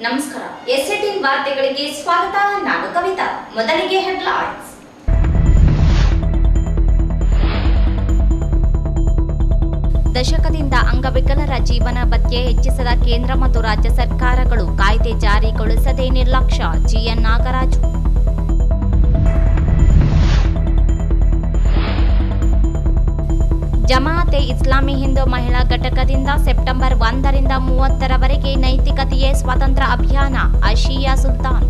ನಮಸ್ಕಾರ. ಎಸ್18 ವಾರ್ತೆಗಳಿಗೆ ಸ್ವಾಗತ. ನಾನು ಕವಿತಾ. ಮೊದಲಿಗೆ ಹೆಡ್ಲೈನ್ಸ್. ದಶಕದಿಂದ ಅಂಗವಿಕಲರ ಜೀವನ ಭತ್ಯೆ ಹೆಚ್ಚಿಸದ ಕೇಂದ್ರ ಮತ್ತು ರಾಜ್ಯ ಸರ್ಕಾರಗಳು ಕಾಯ್ದೆ ಜಾರಿಗೊಳಿಸದೆ ನಿರ್ಲಕ್ಷ್ಯ. ಜಿಎನ್ ನಾಗರಾಜು. ಜಮಾಅತೆ ಇಸ್ಲಾಮಿ ಹಿಂದೂ ಮಹಿಳಾ ಘಟಕದಿಂದ ಸೆಪ್ಟೆಂಬರ್ 1ರಿಂದ 30ರವರೆಗೆ ನೈತಿಕತೆಯೇ ಸ್ವಾತಂತ್ರ್ಯ ಅಭಿಯಾನ. ಆಶಿಯಾ ಸುಲ್ತಾನ್.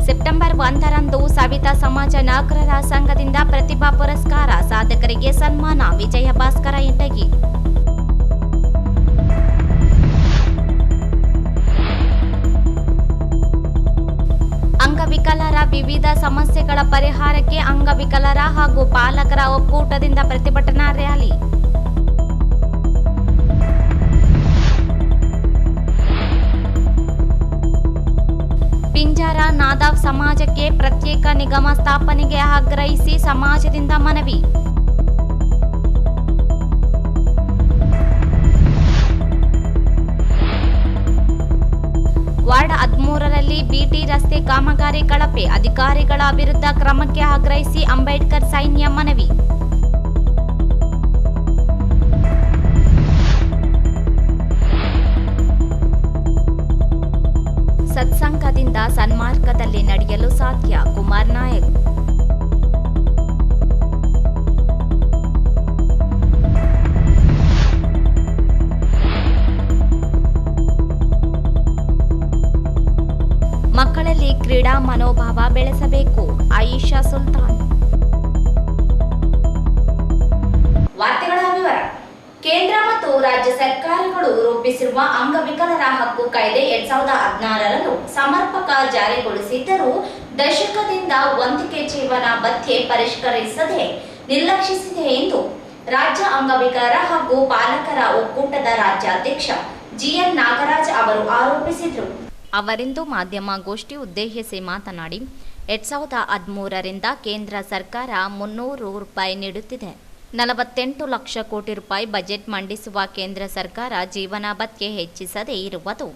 ಸೆಪ್ಟೆಂಬರ್ 1ರಂದು ಸವಿತಾ ಸಮಾಜ ನೌಕರರ ಸಂಘದಿಂದ ಪ್ರತಿಭಾ ಪುರಸ್ಕಾರ, ಸಾಧಕರಿಗೆ ಸನ್ಮಾನ. ವಿಜಯ ಭಾಸ್ಕರ ಇಂಟಗಿ. ಅಂಗವಿಕಲರ ವಿವಿಧ ಸಮಸ್ಯೆಗಳ ಪರಿಹಾರಕ್ಕೆ ಅಂಗವಿಕಲರ ಹಾಗೂ ಪಾಲಕರ ಒಕ್ಕೂಟದಿಂದ ಪ್ರತಿಭಟನಾ ರ್ಯಾಲಿ. ಪಿಂಜಾರ ನಾದಾವ್ ಸಮಾಜಕ್ಕೆ ಪ್ರತ್ಯೇಕ ನಿಗಮ ಸ್ಥಾಪನೆಗೆ ಆಗ್ರಹಿಸಿ ಸಮಾಜದಿಂದ ಮನವಿ. ವಾರ್ಡ್ 13ರಲ್ಲಿ ಬಿಟಿ ರಸ್ತೆ ಕಾಮಗಾರಿ ಕಳಪೆ, ಅಧಿಕಾರಿಗಳ ವಿರುದ್ಧ ಕ್ರಮಕ್ಕೆ ಆಗ್ರಹಿಸಿ ಅಂಬೇಡ್ಕರ್ ಸೈನ್ಯ ಮನವಿ. ಸತ್ಸಂಗದಿಂದ ಸನ್ಮಾರ್ಗದಲ್ಲಿ ನಡೆಯಲು ಸಾಧ್ಯ. ಕುಮಾರ್ ನಾಯಕ್. ಮಕ್ಕಳಲ್ಲಿ ಕ್ರೀಡಾ ಮನೋಭಾವ ಬೆಳೆಸಬೇಕು. ಆಯಿಷಾ ಸುಲ್ತಾನ್. ವಾರ್ತೆಗಳ ವಿವರ. ಕೇಂದ್ರ ಮತ್ತು ರಾಜ್ಯ ಸರ್ಕಾರಗಳು ರೂಪಿಸಿರುವ ಅಂಗವಿಕಲರ ಹಕ್ಕು ಕಾಯ್ದೆ 2016ರನ್ನು ಸಮರ್ಪಕ ಜಾರಿಗೊಳಿಸಿದ್ದರೂ ದಶಕದಿಂದ ಒಂದಿಗೆ ಜೀವನ ಭತ್ಯೆ ಪರಿಷ್ಕರಿಸದೆ ನಿರ್ಲಕ್ಷಿಸಿದೆ ಎಂದು ರಾಜ್ಯ ಅಂಗವಿಕಲರ ಹಾಗೂ ಪಾಲಕರ ಒಕ್ಕೂಟದ ರಾಜ್ಯಾಧ್ಯಕ್ಷ ಜಿಎನ್ ನಾಗರಾಜ್ ಅವರು ಆರೋಪಿಸಿದರು. ಅವರಿಂದು ಮಾಧ್ಯಮಗೋಷ್ಠಿ ಉದ್ದೇಶಿಸಿ ಮಾತನಾಡಿ 2013ರಿಂದ ಕೇಂದ್ರ ಸರ್ಕಾರ 300 ರೂಪಾಯಿ ನೀಡುತ್ತಿದೆ. 48 ಲಕ್ಷ ಕೋಟಿ ರೂಪಾಯಿ ಬಜೆಟ್ ಮಂಡಿಸುವ ಕೇಂದ್ರ ಸರ್ಕಾರ ಜೀವನ ಭತ್ಯೆ ಹೆಚ್ಚಿಸದೇ ಇರುವುದು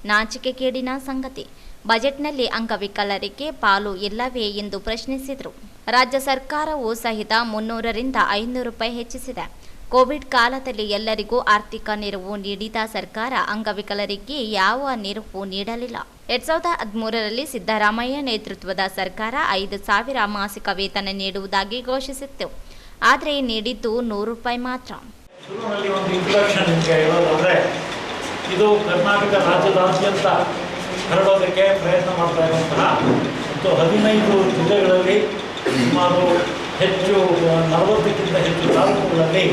ನಾಚಿಕೆಗೇಡಿನ ಸಂಗತಿ. ಬಜೆಟ್ನಲ್ಲಿ ಅಂಗವಿಕಲರಿಗೆ ಪಾಲು ಇಲ್ಲವೇ ಎಂದು ಪ್ರಶ್ನಿಸಿದರು. ರಾಜ್ಯ ಸರ್ಕಾರವು ಸಹಿತ 300ರಿಂದ 500 ರೂಪಾಯಿ ಹೆಚ್ಚಿಸಿದೆ. ಕೋವಿಡ್ ಕಾಲದಲ್ಲಿ ಎಲ್ಲರಿಗೂ ಆರ್ಥಿಕ ನೆರವು ನೀಡಿದ ಸರ್ಕಾರ ಅಂಗವಿಕಲರಿಗೆ ಯಾವ ನೆರವು ನೀಡಲಿಲ್ಲ. 2013ರಲ್ಲಿ ಸಿದ್ದರಾಮಯ್ಯ ನೇತೃತ್ವದ ಸರ್ಕಾರ 5,000 ಮಾಸಿಕ ವೇತನ ನೀಡುವುದಾಗಿ ಘೋಷಿಸಿತ್ತು. ಆದರೆ ನೀಡಿದ್ದು 100 ರೂಪಾಯಿ ಮಾತ್ರ. ಶುರುವಿನಲ್ಲಿ ಒಂದು ಇಂಟ್ರೊಡಕ್ಷನ್ ನಿಮಗೆ ಹೇಳೋದಾದರೆ, ಇದು ಕರ್ನಾಟಕ ರಾಜ್ಯದಾದ್ಯಂತ ಹರಡೋದಕ್ಕೆ ಪ್ರಯತ್ನ ಮಾಡ್ತಾ ಇರುವಂತಹ ಮತ್ತು 15 ಜಿಲ್ಲೆಗಳಲ್ಲಿ ಸುಮಾರು 40ಕ್ಕಿಂತ ಹೆಚ್ಚು ತಾಲೂಕುಗಳಲ್ಲಿ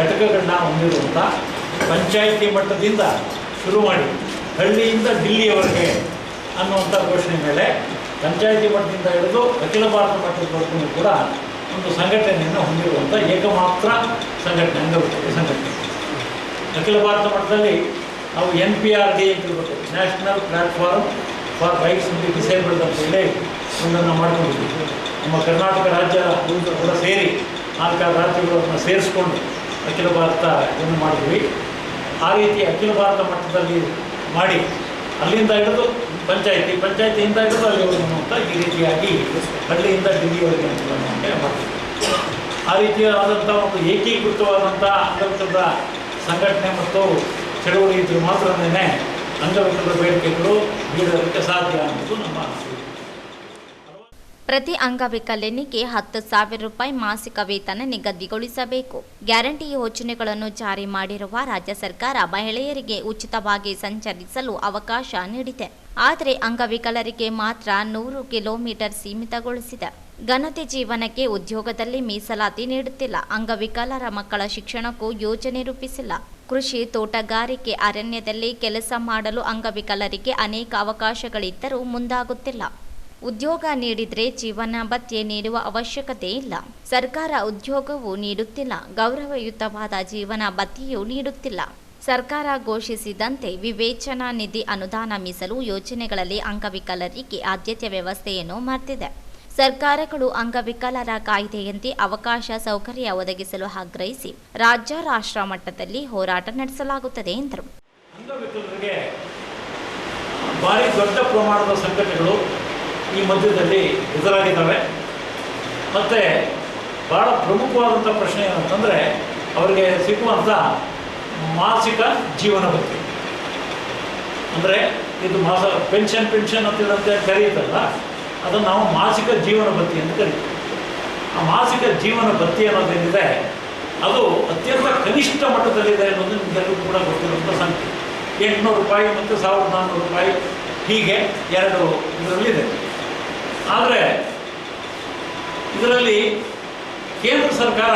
ಘಟಕಗಳನ್ನ ಹೊಂದಿರುವಂಥ ಪಂಚಾಯಿತಿ ಮಟ್ಟದಿಂದ ಶುರು ಮಾಡಿ ಹಳ್ಳಿಯಿಂದ ದಿಲ್ಲಿಯವರೆಗೆ ಅನ್ನುವಂಥ ಘೋಷಣೆ ಮೇಲೆ ಪಂಚಾಯಿತಿ ಮಟ್ಟದಿಂದ ಹಿಡಿದು ಅಖಿಲ ಭಾರತ ಮಟ್ಟದವರೆಗೂ ಕೂಡ ಒಂದು ಸಂಘಟನೆಯನ್ನು ಹೊಂದಿರುವಂಥ ಏಕಮಾತ್ರ ಸಂಘಟನೆ, ಅಂಗವಿಕಲ ಸಂಘಟನೆ. ಅಖಿಲ ಭಾರತ ಮಟ್ಟದಲ್ಲಿ ನಾವು NPRD ಅಂತ ಇರ್ಬೇಕು, national platform for rights of the disabled ಅಂತ ಹೇಳಿ ಒಂದನ್ನು ಮಾಡ್ಕೊಂಡಿದ್ವಿ. ನಮ್ಮ ಕರ್ನಾಟಕ ರಾಜ್ಯ ಕೂಡ ಸೇರಿ 4 ರಾಜ್ಯಗಳನ್ನು ಸೇರಿಸ್ಕೊಂಡು ಅಖಿಲ ಭಾರತ ಇದನ್ನು ಮಾಡಿದ್ವಿ. ಆ ರೀತಿ ಅಖಿಲ ಭಾರತ ಮಟ್ಟದಲ್ಲಿ ಮಾಡಿ ಅಲ್ಲಿಂದ ಹಿಡಿದು ಪಂಚಾಯಿತಿಯಿಂದ ಹಿಡಿದು ಅಲ್ಲಿವರೆಗೂ ಅಂತ ಈ ರೀತಿಯಾಗಿ ಹಳ್ಳಿಯಿಂದ ದಿಲ್ಲಿಯವರೆಗೆ ಅಂತ ಮಾಡ್ತೀವಿ. ಆ ರೀತಿಯಾದಂಥ ಒಂದು ಏಕೀಕೃತವಾದಂಥ ಅಂಗವಿಕಲರ ಸಂಘಟನೆ ಮತ್ತು ಚಳವಳಿ ಇದ್ದರೆ ಮಾತ್ರನೇ ಅಂಗವಿಕಲರ ಬೇಡಿಕೆಗಳು ನೀಡೋದಕ್ಕೆ ಸಾಧ್ಯ ಅನ್ನೋದು ನಮ್ಮ ಆಸೆ. ಪ್ರತಿ ಅಂಗವಿಕಲನಿಗೆ 10,000 ರೂಪಾಯಿ ಮಾಸಿಕ ವೇತನ ನಿಗದಿಗೊಳಿಸಬೇಕು. ಗ್ಯಾರಂಟಿ ಯೋಜನೆಗಳನ್ನು ಜಾರಿ ಮಾಡಿರುವ ರಾಜ್ಯ ಸರ್ಕಾರ ಮಹಿಳೆಯರಿಗೆ ಉಚಿತವಾಗಿ ಸಂಚರಿಸಲು ಅವಕಾಶ ನೀಡಿದೆ. ಆದರೆ ಅಂಗವಿಕಲರಿಗೆ ಮಾತ್ರ 100 ಕಿಲೋಮೀಟರ್ ಸೀಮಿತಗೊಳಿಸಿದೆ. ಘನತೆ ಜೀವನಕ್ಕೆ ಉದ್ಯೋಗದಲ್ಲಿ ಮೀಸಲಾತಿ ನೀಡುತ್ತಿಲ್ಲ. ಅಂಗವಿಕಲರ ಮಕ್ಕಳ ಶಿಕ್ಷಣಕ್ಕೂ ಯೋಜನೆ ರೂಪಿಸಿಲ್ಲ. ಕೃಷಿ, ತೋಟಗಾರಿಕೆ, ಅರಣ್ಯದಲ್ಲಿ ಕೆಲಸ ಮಾಡಲು ಅಂಗವಿಕಲರಿಗೆ ಅನೇಕ ಅವಕಾಶಗಳಿದ್ದರೂ ಮುಂದಾಗುತ್ತಿಲ್ಲ. ಉದ್ಯೋಗ ನೀಡಿದರೆ ಜೀವನ ಭತ್ಯೆ ನೀಡುವ ಅವಶ್ಯಕತೆ ಇಲ್ಲ. ಸರ್ಕಾರ ಉದ್ಯೋಗವೂ ನೀಡುತ್ತಿಲ್ಲ. ಗೌರವಯುತವಾದ ಜೀವನ ಭತ್ಯೆಯೂ ನೀಡುತ್ತಿಲ್ಲ. ಸರ್ಕಾರ ಘೋಷಿಸಿದಂತೆ ವಿವೇಚನಾ ನಿಧಿ ಅನುದಾನ ಮೀಸಲು ಯೋಜನೆಗಳಲ್ಲಿ ಅಂಗವಿಕಲರಿಗೆ ಆದ್ಯತೆ ವ್ಯವಸ್ಥೆಯನ್ನು ಮರೆತಿದೆ. ಸರ್ಕಾರಗಳು ಅಂಗವಿಕಲರ ಕಾಯ್ದೆಯಂತೆ ಅವಕಾಶ ಸೌಕರ್ಯ ಒದಗಿಸಲು ಆಗ್ರಹಿಸಿ ರಾಜ್ಯ ರಾಷ್ಟ್ರ ಮಟ್ಟದಲ್ಲಿ ಹೋರಾಟ ನಡೆಸಲಾಗುತ್ತದೆ ಎಂದರು. ಅಂಗವಿಕಲರಿಗೆ ಭಾರಿ ದೊಡ್ಡ ಪ್ರಮಾಣದ ಸಂಘಟನೆಗಳು ಈ ಮಧ್ಯದಲ್ಲಿ ಎದುರಾಗಿದ್ದಾವೆ. ಮತ್ತು ಭಾಳ ಪ್ರಮುಖವಾದಂಥ ಪ್ರಶ್ನೆ ಏನಂತಂದರೆ ಅವರಿಗೆ ಸಿಗುವಂಥ ಮಾಸಿಕ ಜೀವನ ಭತ್ಯೆ. ಅಂದರೆ ಇದು ಪೆನ್ಷನ್ ಅಂತ ಕರೆಯುತ್ತಲ್ಲ, ಅದನ್ನು ನಾವು ಮಾಸಿಕ ಜೀವನ ಭತ್ಯೆ ಅಂತ ಕರಿತೀವಿ. ಆ ಮಾಸಿಕ ಜೀವನ ಭತ್ಯೆ ಅನ್ನೋದೇನಿದೆ ಅದು ಅತ್ಯಂತ ಕನಿಷ್ಠ ಮಟ್ಟದಲ್ಲಿದೆ ಅನ್ನೋದು ನಿಮಗೆಲ್ಲರಿಗೂ ಕೂಡ ಗೊತ್ತಿರುವಂಥ ಸಂಖ್ಯೆ. 800 ರೂಪಾಯಿ ಮತ್ತು 1400 ರೂಪಾಯಿ ಹೀಗೆ ಎರಡು ಇದರಲ್ಲಿದೆ. ಆದರೆ ಇದರಲ್ಲಿ ಕೇಂದ್ರ ಸರ್ಕಾರ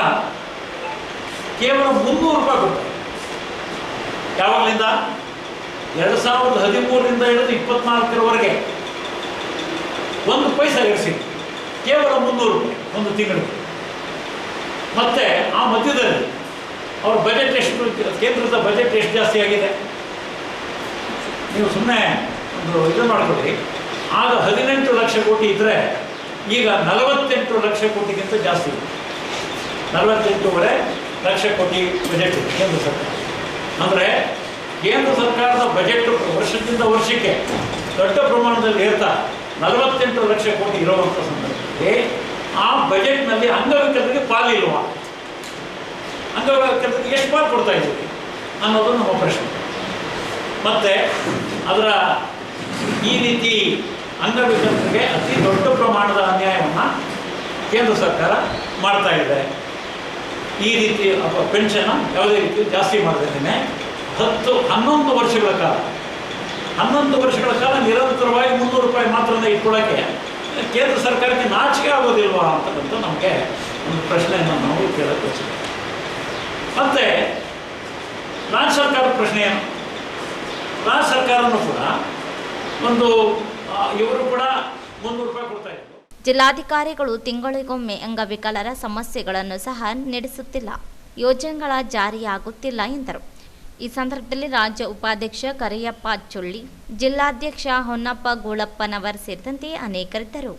ಕೇವಲ 300 ರೂಪಾಯಿ ಕೊಡ್ತಾರೆ. ಯಾವಾಗಲಿಂದ 2013ರಿಂದ ಹಿಡಿದು 24ರವರೆಗೆ 1 ಪೈಸೆ ಇರಿಸಿ ಕೇವಲ 300 ರೂಪಾಯಿ ಒಂದು ತಿಂಗಳಿಗೆ. ಮತ್ತು ಆ ಮಧ್ಯದಲ್ಲಿ ಅವ್ರ ಬಜೆಟ್ ಎಷ್ಟು, ಕೇಂದ್ರದ ಬಜೆಟ್ ಎಷ್ಟು ಜಾಸ್ತಿ ಆಗಿದೆ ನೀವು ಸುಮ್ಮನೆ ಒಂದು ಇದು ಮಾಡಿಕೊಡಿ. ಆಗ 18 ಲಕ್ಷ ಕೋಟಿ ಇದ್ದರೆ ಈಗ 48 ಲಕ್ಷ ಕೋಟಿಗಿಂತ ಜಾಸ್ತಿ ಇದೆ. 48.5 ಲಕ್ಷ ಕೋಟಿ ಬಜೆಟ್ ಇದೆ ಕೇಂದ್ರ ಸರ್ಕಾರ. ಅಂದರೆ ಕೇಂದ್ರ ಸರ್ಕಾರದ ಬಜೆಟ್ ವರ್ಷದಿಂದ ವರ್ಷಕ್ಕೆ ದೊಡ್ಡ ಪ್ರಮಾಣದಲ್ಲಿ ಏರ್ತಾ 48 ಲಕ್ಷ ಕೋಟಿ ಇರುವಂಥ ಸಂದರ್ಭದಲ್ಲಿ ಆ ಬಜೆಟ್ನಲ್ಲಿ ಅಂಗವಿಕಲರಿಗೆ ಪಾಲಿಲ್ವಾ? ಅಂಗವಿಕಲರಿಗೆ ಎಷ್ಟು ಪಾಲು ಕೊಡ್ತಾ ಇದ್ದೀವಿ ಅನ್ನೋದು ನಮ್ಮ ಪ್ರಶ್ನೆ. ಮತ್ತು ಅದರ ಈ ರೀತಿ ಅಂಗವಿಕಲರಿಗೆ ಅತಿ ದೊಡ್ಡ ಪ್ರಮಾಣದ ಅನ್ಯಾಯವನ್ನು ಕೇಂದ್ರ ಸರ್ಕಾರ ಮಾಡ್ತಾ ಇದೆ. ಈ ರೀತಿ ಪೆನ್ಷನ್ ಯಾವುದೇ ರೀತಿ ಜಾಸ್ತಿ ಮಾಡದೇನೆ 11 ವರ್ಷಗಳ ಕಾಲ ನಿರಂತರವಾಗಿ 300 ರೂಪಾಯಿ ಮಾತ್ರ ಇಟ್ಕೊಳ್ಳೋಕ್ಕೆ ಕೇಂದ್ರ ಸರ್ಕಾರಕ್ಕೆ ನಾಚಿಕೆ ಆಗೋದಿಲ್ವಾ ಅಂತಕ್ಕಂಥ ನಮಗೆ ಒಂದು ಪ್ರಶ್ನೆಯನ್ನು ನಾವು ಕೇಳಕ್ಕೆ ಬಯಸ್ತೀವಿ. ಮತ್ತು ರಾಜ್ಯ ಸರ್ಕಾರದ ಪ್ರಶ್ನೆ ಏನು? ರಾಜ್ಯ ಸರ್ಕಾರನೂ ಕೂಡ ಇವರು ಕೂಡ 300 ರೂಪಾಯಿ ಕೊಡ್ತಾ ಇದ್ರು. ಜಿಲ್ಲಾಧಿಕಾರಿಗಳು ತಿಂಗಳಿಗೊಮ್ಮೆ ಅಂಗವಿಕಲರ ಸಮಸ್ಯೆಗಳನ್ನು ಸಹ ನಡೆಸುತ್ತಿಲ್ಲ, ಯೋಜನೆಗಳ ಜಾರಿಯಾಗುತ್ತಿಲ್ಲ ಎಂದರು. ಈ ಸಂದರ್ಭದಲ್ಲಿ ರಾಜ್ಯ ಉಪಾಧ್ಯಕ್ಷ ಕರಿಯಪ್ಪ ಚೊಳ್ಳಿ, ಜಿಲ್ಲಾಧ್ಯಕ್ಷ ಹೊನ್ನಪ್ಪ ಗೂಳಪ್ಪನವರ್ ಸೇರಿದಂತೆ ಅನೇಕರಿದ್ದರು.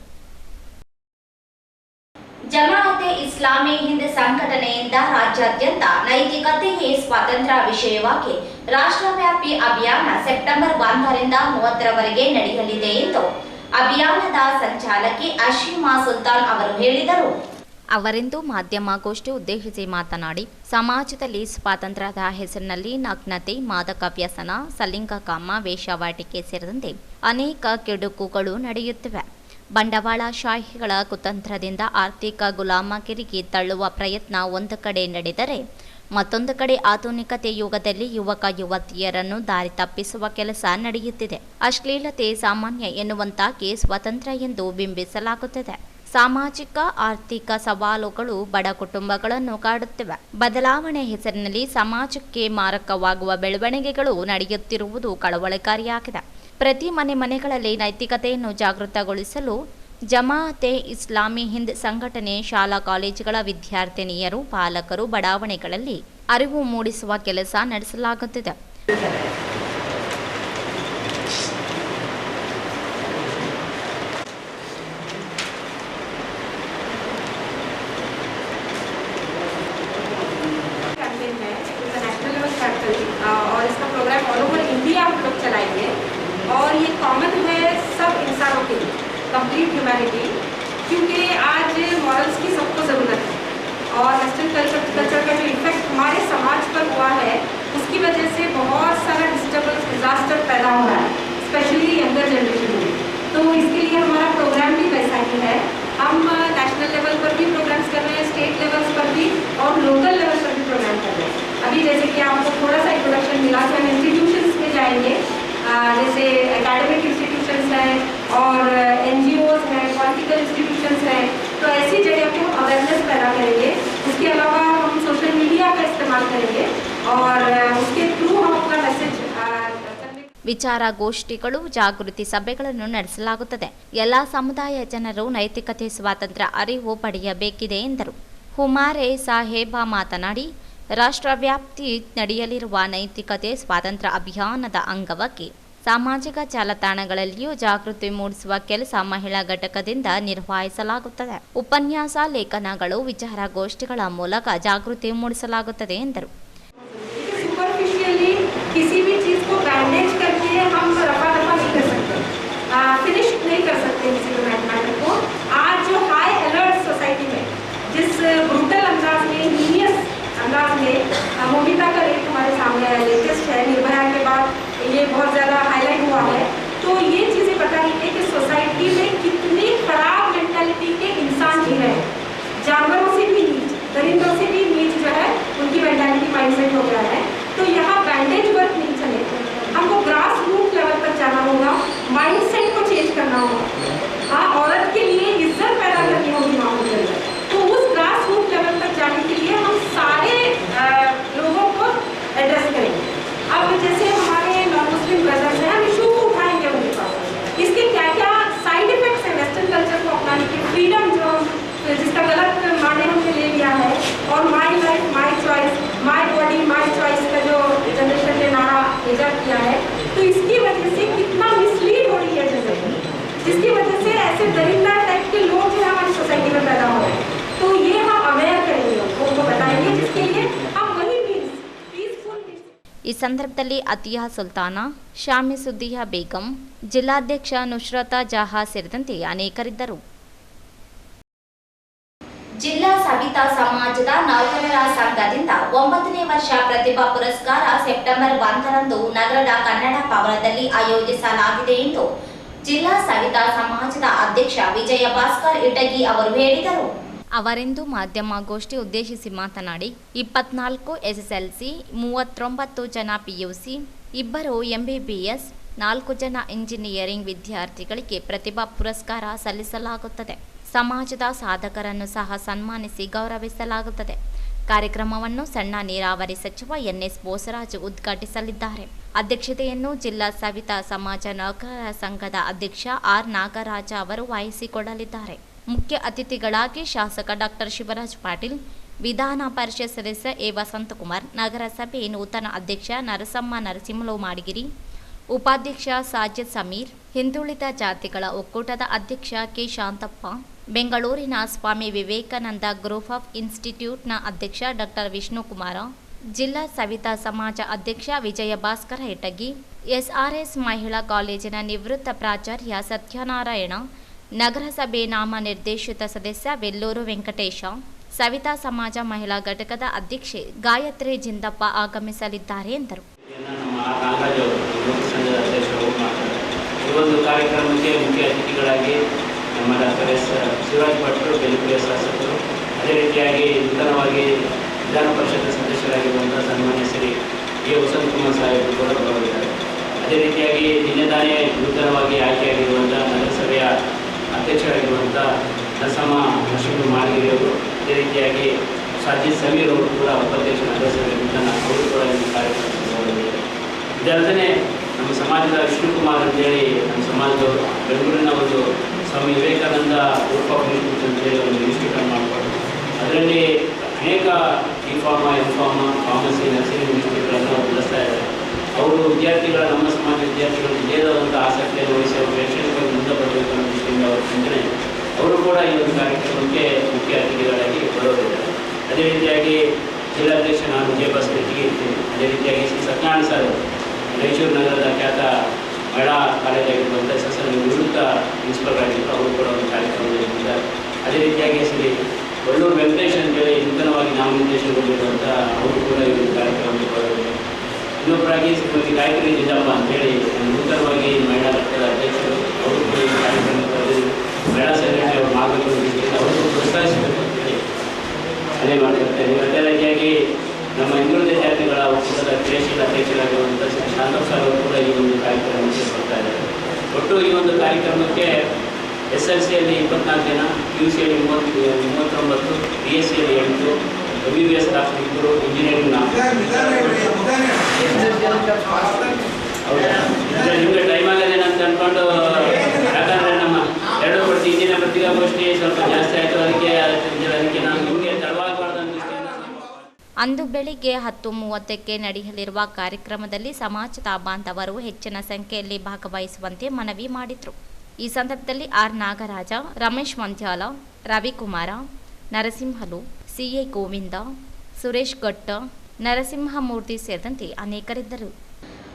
ಜಮಾಅತೆ ಇಸ್ಲಾಮಿ ಹಿಂದ್ ಸಂಘಟನೆಯಿಂದ ರಾಜ್ಯಾದ್ಯಂತ ನೈತಿಕತೆಗೆ ಸ್ವಾತಂತ್ರ್ಯ ವಿಷಯವಾಗಿ ರಾಷ್ಟ್ರವ್ಯಾಪಿ ಅಭಿಯಾನ ಸೆಪ್ಟೆಂಬರ್ 1ರಿಂದ 30ರವರೆಗೆ ನಡೆಯಲಿದೆ ಎಂದು ಅಭಿಯಾನದ ಸಂಚಾಲಕಿ ಅಶೀಮಾ ಸುಲ್ತಾನ್ ಅವರು ಹೇಳಿದರು. ಅವರಿಂದು ಮಾಧ್ಯಮಗೋಷ್ಠಿ ಉದ್ದೇಶಿಸಿ ಮಾತನಾಡಿ, ಸಮಾಜದಲ್ಲಿ ಸ್ವಾತಂತ್ರ್ಯದ ಹೆಸರಿನಲ್ಲಿ ನಗ್ನತೆ, ಮಾದಕ ವ್ಯಸನ, ಸಲಿಂಗಕಾಮ, ವೇಶ್ಯಾವಾಟಿಕೆ ಸೇರಿದಂತೆ ಅನೇಕ ಕೆಡುಕುಗಳು ನಡೆಯುತ್ತಿವೆ. ಬಂಡವಾಳಶಾಹಿಗಳ ಕುತಂತ್ರದಿಂದ ಆರ್ಥಿಕ ಗುಲಾಮಗಿರಿಗೆ ತಳ್ಳುವ ಪ್ರಯತ್ನ ಒಂದು ಕಡೆ ನಡೆದರೆ, ಮತ್ತೊಂದು ಕಡೆ ಆಧುನಿಕತೆ ಯುಗದಲ್ಲಿ ಯುವಕ ಯುವತಿಯರನ್ನು ದಾರಿ ತಪ್ಪಿಸುವ ಕೆಲಸ ನಡೆಯುತ್ತಿದೆ. ಅಶ್ಲೀಲತೆ ಸಾಮಾನ್ಯ ಎನ್ನುವಂತಾಗಿ ಸ್ವಾತಂತ್ರ್ಯ ಎಂದು ಬಿಂಬಿಸಲಾಗುತ್ತದೆ. ಸಾಮಾಜಿಕ ಆರ್ಥಿಕ ಸವಾಲುಗಳು ಬಡ ಕುಟುಂಬಗಳನ್ನು ಕಾಡುತ್ತಿವೆ. ಬದಲಾವಣೆ ಹೆಸರಿನಲ್ಲಿ ಸಮಾಜಕ್ಕೆ ಮಾರಕವಾಗುವ ಬೆಳವಣಿಗೆಗಳು ನಡೆಯುತ್ತಿರುವುದು ಕಳವಳಕಾರಿಯಾಗಿದೆ. ಪ್ರತಿ ಮನೆಗಳಲ್ಲಿ ನೈತಿಕತೆಯನ್ನು ಜಾಗೃತಗೊಳಿಸಲು ಜಮಾಅತೆ ಇಸ್ಲಾಮಿ ಹಿಂದ್ ಸಂಘಟನೆ ಶಾಲಾ ಕಾಲೇಜುಗಳ ವಿದ್ಯಾರ್ಥಿನಿಯರು, ಪಾಲಕರು ಬಡಾವಣೆಗಳಲ್ಲಿ ಅರಿವು ಮೂಡಿಸುವ ಕೆಲಸ ನಡೆಸಲಾಗುತ್ತಿದೆ. और इसका प्रोग्राम ऑल ओवर इंडिया हम लोग चलाएंगे और ये कॉमन है सब इंसानों के लिए, कंप्लीट ह्यूमैनिटी, क्योंकि आज मॉरल्स की सबको ज़रूरत है और वेस्टर्न कल्चर का जो इफेक्ट हमारे समाज पर हुआ है उसकी वजह से बहुत सारा डिस्टर्बेंस, डिजास्टर पैदा हो रहा है, स्पेशली यंगर जनरेशन में. तो इसके लिए हमारा प्रोग्राम भी वैसा ही है. हम नेशनल लेवल पर भी प्रोग्राम्स कर रहे हैं, स्टेट लेवल्स पर भी और लोकल लेवल पर भी प्रोग्राम कर रहे हैं. अभी जैसे कि आपको थोड़ा सा इंट्रोडक्शन मिला कि हम इंस्टीट्यूशंस में जाएंगे, जैसे एकेडमिक इंस्टीट्यूशंस हैं और NGOs हैं, पॉलिटिकल इंस्टीट्यूशंस हैं, तो ऐसी जगह पे हम अवेयरनेस पैदा करेंगे. उसके अलावा हम सोशल मीडिया का इस्तेमाल करेंगे और उसके थ्रू हम अपना मैसेज ವಿಚಾರಗೋಷ್ಠಿಗಳು, ಜಾಗೃತಿ ಸಭೆಗಳನ್ನು ನಡೆಸಲಾಗುತ್ತದೆ. ಎಲ್ಲ ಸಮುದಾಯ ಜನರು ನೈತಿಕತೆ, ಸ್ವಾತಂತ್ರ್ಯ ಅರಿವು ಪಡೆಯಬೇಕಿದೆ ಎಂದರು. ಹುಮಾರೆ ಸಾಹೇಬ ಮಾತನಾಡಿ, ರಾಷ್ಟ್ರವ್ಯಾಪ್ತಿ ನಡೆಯಲಿರುವ ನೈತಿಕತೆ ಸ್ವಾತಂತ್ರ್ಯ ಅಭಿಯಾನದ ಅಂಗವಾಗಿ ಸಾಮಾಜಿಕ ಜಾಲತಾಣಗಳಲ್ಲಿಯೂ ಜಾಗೃತಿ ಮೂಡಿಸುವ ಕೆಲಸ ಮಹಿಳಾ ಘಟಕದಿಂದ ನಿರ್ವಹಿಸಲಾಗುತ್ತದೆ. ಉಪನ್ಯಾಸ, ಲೇಖನಗಳು, ವಿಚಾರಗೋಷ್ಠಿಗಳ ಮೂಲಕ ಜಾಗೃತಿ ಮೂಡಿಸಲಾಗುತ್ತದೆ ಎಂದರು. किसी भी चीज़ को बैंडेज करके हम रफा दफा नहीं कर सकते, फिनिश नहीं कर सकते किसी भी मैटर को. आज जो हाई अलर्ट सोसाइटी में जिस ब्रूटल अंदाज में, हीनियस अंदाज में मोहिता का रेट हमारे सामने आया, लेटेस्ट है, निर्भया के बाद ये बहुत ज़्यादा हाईलाइट हुआ है. तो ये चीज़ें बता रही है कि सोसाइटी में कितनी खराब मेंटालिटी के इंसान जी रहे हैं. जानवरों से भी नीच, दरिंदों से भी नीच जो है उनकी मेंटालिटी माइंडसेट हो गया है. तो यहाँ बैंडेज वर्क नहीं चलेगा, हमको ग्रास रूट लेवल पर जाना होगा, माइंडसेट को चेंज करना होगा. हाँ, औरत के लिए इज्जत पैदा करनी होगी माहौल के अंदर. तो उस ग्रास रूट लेवल पर जाने के लिए हम सारे लोगों को एड्रेस करेंगे. अब जैसे हमारे नॉन मुस्लिम ब्रदर्स हैं, हम इशू को उठाएंगे उनके पास, इसके क्या क्या साइड इफेक्ट्स हैं वेस्टर्न कल्चर को अपनाने के. फ्रीडम जो जिसका गलत माने हमने ले लिया है, और my life my choice, my body my choice का जो जनरेशन ने नारा इजाद किया है, तो इसकी वजह से कितना मिसलीड हो रही है जनरेशन, जिसकी वजह से ऐसे दरिंदा टाइप के लोग जो है हमारी सोसाइटी में पैदा हो रहे हैं. तो ये हम अवेयर करेंगे, उनको बताएंगे, जिसके लिए हम वही पीसफुल. ಈ ಸಂದರ್ಭದಲ್ಲಿ ಅತಿಯಾ ಸುಲ್ತಾನಾ, ಶಾಮಿಸುದ್ದಿಯಾ ಬೇಗಂ, ಜಿಲ್ಲಾಧ್ಯಕ್ಷ ನುಶ್ರತಾ ಜಹಾ ಸೇರಿದಂತೆ ಅನೇಕರಿದ್ದರು. ಜಿಲ್ಲಾ ಸವಿತಾ ಸಮಾಜದ ನೌಕರರ ಸಂಘದಿಂದ 9ನೇ ವರ್ಷ ಪ್ರತಿಭಾ ಪುರಸ್ಕಾರ ಸೆಪ್ಟೆಂಬರ್ 1ರಂದು ನಗರದ ಕನ್ನಡ ಭವನದಲ್ಲಿ ಆಯೋಜಿಸಲಾಗಿದೆ ಎಂದು ಜಿಲ್ಲಾ ಸವಿತಾ ಸಮಾಜದ ಅಧ್ಯಕ್ಷ ವಿಜಯ ಭಾಸ್ಕರ್ ಇಟಗಿ ಅವರು ಹೇಳಿದರು. ಅವರಿಂದು ಮಾಧ್ಯಮಗೋಷ್ಠಿ ಉದ್ದೇಶಿಸಿ ಮಾತನಾಡಿ 24 ಎಸ್ಎಸ್ಎಲ್ಸಿ, 39 ಜನ ಪಿಯುಸಿ, 2 ಎಂಬಿಬಿಎಸ್, 4 ಜನ ಇಂಜಿನಿಯರಿಂಗ್ ವಿದ್ಯಾರ್ಥಿಗಳಿಗೆ ಪ್ರತಿಭಾ ಪುರಸ್ಕಾರ ಸಲ್ಲಿಸಲಾಗುತ್ತದೆ. ಸಮಾಜದ ಸಾಧಕರನ್ನು ಸಹ ಸನ್ಮಾನಿಸಿ ಗೌರವಿಸಲಾಗುತ್ತದೆ. ಕಾರ್ಯಕ್ರಮವನ್ನು ಸಣ್ಣ ನೀರಾವರಿ ಸಚಿವ ಎನ್ಎಸ್ ಬೋಸರಾಜು ಉದ್ಘಾಟಿಸಲಿದ್ದಾರೆ. ಅಧ್ಯಕ್ಷತೆಯನ್ನು ಜಿಲ್ಲಾ ಸವಿತಾ ಸಮಾಜ ನೌಕರರ ಸಂಘದ ಅಧ್ಯಕ್ಷ ಆರ್ ನಾಗರಾಜ ಅವರು ವಹಿಸಿಕೊಡಲಿದ್ದಾರೆ. ಮುಖ್ಯ ಅತಿಥಿಗಳಾಗಿ ಶಾಸಕ ಡಾಕ್ಟರ್ ಶಿವರಾಜ್ ಪಾಟೀಲ್, ವಿಧಾನ ಪರಿಷತ್ ಸದಸ್ಯ ಎ ವಸಂತಕುಮಾರ್, ನಗರಸಭೆ ನೂತನ ಅಧ್ಯಕ್ಷ ನರಸಮ್ಮ ನರಸಿಂಹಲು ಮಾಡಿಗಿರಿ, ಉಪಾಧ್ಯಕ್ಷ ಸಾಜಿದ್ ಸಮೀರ್, ಹಿಂದುಳಿದ ಜಾತಿಗಳ ಒಕ್ಕೂಟದ ಅಧ್ಯಕ್ಷ ಕೆ ಶಾಂತಪ್ಪ, ಬೆಂಗಳೂರಿನ ಸ್ವಾಮಿ ವಿವೇಕಾನಂದ ಗ್ರೂಪ್ ಆಫ್ ಇನ್ಸ್ಟಿಟ್ಯೂಟ್ನ ಅಧ್ಯಕ್ಷ ಡಾಕ್ಟರ್ ವಿಷ್ಣುಕುಮಾರ, ಜಿಲ್ಲಾ ಸವಿತಾ ಸಮಾಜ ಅಧ್ಯಕ್ಷ ವಿಜಯ ಭಾಸ್ಕರ ಇಟಗಿ, ಎಸ್ಆರ್ಎಸ್ ಮಹಿಳಾ ಕಾಲೇಜಿನ ನಿವೃತ್ತ ಪ್ರಾಚಾರ್ಯ ಸತ್ಯನಾರಾಯಣ, ನಗರಸಭೆ ನಾಮನಿರ್ದೇಶಿತ ಸದಸ್ಯ ವೆಲ್ಲೂರು ವೆಂಕಟೇಶ, ಸವಿತಾ ಸಮಾಜ ಮಹಿಳಾ ಘಟಕದ ಅಧ್ಯಕ್ಷೆ ಗಾಯತ್ರಿ ಜಿಂದಪ್ಪ ಆಗಮಿಸಲಿದ್ದಾರೆ ಎಂದರು. ಒಂದು ಕಾರ್ಯಕ್ರಮಕ್ಕೆ ಮುಖ್ಯ ಅತಿಥಿಗಳಾಗಿ ನಮ್ಮ ಡಾಕ್ಟರ್ ಶಿವರಾಜ್ ಭಟ್ರು, ಬೆಳಗುವಿಯ ಶಾಸಕರು, ಅದೇ ರೀತಿಯಾಗಿ ನೂತನವಾಗಿ ವಿಧಾನ ಪರಿಷತ್ ಸದಸ್ಯರಾಗಿರುವಂಥ ಸನ್ಮಾನ್ಯ ಶ್ರೀ ಎ ವಸಂತಕುಮಾರ್ ಸಾಹೇಬರು ಕೂಡ ಬರಲಿದ್ದಾರೆ. ಅದೇ ರೀತಿಯಾಗಿ ನಿನ್ನೆ ತಾನೇ ನೂತನವಾಗಿ ಆಯ್ಕೆಯಾಗಿರುವಂಥ ನಗರಸಭೆಯ ಅಧ್ಯಕ್ಷರಾಗಿರುವಂಥ ನರಸಮ್ಮ ನರಸಿಂಹ ಮಾಲಿಗಿರಿಯವರು, ಅದೇ ರೀತಿಯಾಗಿ ಸಾಜಿದ್ ಸಮೀರ್ ಅವರು ಕೂಡ ಉಪಾಧ್ಯಕ್ಷ ನಗರಸಭೆ ನೂತನ ಅವರು ಕೂಡ ಈ ಕಾರ್ಯಕ್ರಮದಲ್ಲಿ ಬರಲಿದ್ದಾರೆ. ಇದಲ್ಲದೆ ನಮ್ಮ ಸಮಾಜದ ವಿಷ್ಣುಕುಮಾರ್ ಅಂತೇಳಿ ನಮ್ಮ ಸಮಾಜದವರು ಬೆಂಗಳೂರಿನ ಒಂದು Swami Vivekananda group of institute ಅಂತೇಳಿ ಒಂದು ಇನ್ಸ್ಟಿಟ್ಯೂಟ್ ಮಾಡಿಕೊಂಡು ಅದರಲ್ಲಿ ಅನೇಕ B.Pharma, M.Pharma, ಫಾರ್ಮಸಿ, ನರ್ಸಿಂಗ್ ಇನ್ಸ್ಟಿಟ್ಯೂಟ್ಗಳನ್ನು ನಡೆಸ್ತಾ ಇದ್ದಾರೆ. ಅವರು ನಮ್ಮ ಸಮಾಜ ವಿದ್ಯಾರ್ಥಿಗಳು ಇದೇದಾದಂಥ ಆಸಕ್ತಿಯನ್ನು ವಹಿಸಿ ಅವರು ಶೈಕ್ಷಣಿಕವಾಗಿ ಮುಂದೆ ಬರಬೇಕು ಅನ್ನೋ ದೃಷ್ಟಿಯಿಂದ ಅವರ ಚಿಂತನೆ. ಅವರು ಕೂಡ ಈ ಒಂದು ಕಾರ್ಯಕ್ರಮಕ್ಕೆ ಮುಖ್ಯ ಅತಿಥಿಗಳಾಗಿ ಬರೋದಿದ್ದಾರೆ. ಅದೇ ರೀತಿಯಾಗಿ ಜಿಲ್ಲಾಧ್ಯಕ್ಷ ನಾನು ವಿಜಯ ಭಾಸ್ಕರ್ ಇಟಗಿ ಇರ್ತೀನಿ. ಅದೇ ರೀತಿಯಾಗಿ ಶ್ರೀ ಸತ್ಯನಾರಾಯಣ ಸರ್ ರಾಯಚೂರು ನಗರದ ಖ್ಯಾತ ಮಹಿಳಾ ಕಾಲೇಜಾಗಿರುವಂಥ SSL ನಿವೃತ್ತ ಪ್ರಿನ್ಸಿಪಲ್ ಆಗಿದ್ದು ಅವರು ಕೂಡ ಒಂದು ಕಾರ್ಯಕ್ರಮದಲ್ಲಿ ಇದ್ದಾರೆ. ಅದೇ ರೀತಿಯಾಗಿ ಶ್ರೀ ವೆಲ್ಲೂರು ವೆಂಕಟೇಶ್ ಅಂತೇಳಿ ನೂತನವಾಗಿ ನಾಮನಿರ್ದೇಶನಗೊಂಡಿರುವಂಥ ಅವರು ಕೂಡ ಈ ಒಂದು ಕಾರ್ಯಕ್ರಮಕ್ಕೆ ಬರೋದಿದ್ದಾರೆ. ಇನ್ನೊಬ್ಬರಾಗಿ ಶ್ರೀಮತಿ ಗಾಯತ್ರಿ ಜಿಂದಪ್ಪ ಅಂತೇಳಿ ನೂತನವಾಗಿ ಮಹಿಳಾ ಘಟಕದ ಅಧ್ಯಕ್ಷರು, ಅವರು ಕೂಡ ಈ ಕಾರ್ಯಕ್ರಮಕ್ಕೆ ಬರೋದಿದ್ದಾರೆ. ಮಹಿಳಾ ಸೆಕ್ರೆಟರಿ ಅವರು ಮಾಡಬೇಕು ದೃಷ್ಟಿಯಿಂದ ಅವರನ್ನು ಪ್ರೋತ್ಸಾಹಿಸಬೇಕು ಅಂತೇಳಿ ಅದೇ ಮಾಡ್ತಿರ್ತೇನೆ. ಅದೇ ರೀತಿಯಾಗಿ ನಮ್ಮ ಹಿಂದುಳಿದ ಜಾತಿಗಳ ಒಕ್ಕೂಟದ ಕ್ರಿಯಾಶೀಲ ಅಧ್ಯಕ್ಷರಾಗಿರುವಂಥ ಶ್ರೀ ಶಾಂತಪ್ಪ ಸರ್ ಅವರು ಕೂಡ ಈ ಒಂದು ಕಾರ್ಯಕ್ರಮಕ್ಕೆ ಬರ್ತಾ ಇದ್ದಾರೆ. ಒಟ್ಟು ಈ ಒಂದು ಕಾರ್ಯಕ್ರಮಕ್ಕೆ SLCಯಲ್ಲಿ 24 ಜನ, PUCಯಲ್ಲಿ 39, BSCಯಲ್ಲಿ 8, MBBS ಡಾಕ್ಟರ್ 2, ಇಂಜಿನಿಯರಿಂಗ್ ಹೌದಾ ನಿಮಗೆ ಟೈಮ್ ಆಗೋದೇನು ಅಂತ ಅಂದ್ಕೊಂಡು, ಯಾಕಂದರೆ ನಮ್ಮ 2 ವರ್ಷ ಇಂದಿನ ಪತ್ರಿಕಾಗೋಷ್ಠಿ ಸ್ವಲ್ಪ ಜಾಸ್ತಿ ಆಯಿತು, ಅದಕ್ಕೆ ನಾನು ನಿಮಗೆ ತಡವಾಗಬಾರ್ದು. ಅಂದು ಬೆಳಿಗ್ಗೆ 10:30ಕ್ಕೆ ನಡೆಯಲಿರುವ ಕಾರ್ಯಕ್ರಮದಲ್ಲಿ ಸಮಾಜದ ಬಾಂಧವರು ಹೆಚ್ಚಿನ ಸಂಖ್ಯೆಯಲ್ಲಿ ಭಾಗವಹಿಸುವಂತೆ ಮನವಿ ಮಾಡಿದರು. ಈ ಸಂದರ್ಭದಲ್ಲಿ ಆರ್ ನಾಗರಾಜ, ರಮೇಶ್ ಮಂತ್ಯಾಲ, ರವಿಕುಮಾರ, ನರಸಿಂಹಲು, ಸಿಎ ಗೋವಿಂದ, ಸುರೇಶ್ ಗಟ್ಟ, ನರಸಿಂಹಮೂರ್ತಿ ಸೇರಿದಂತೆ ಅನೇಕರಿದ್ದರು.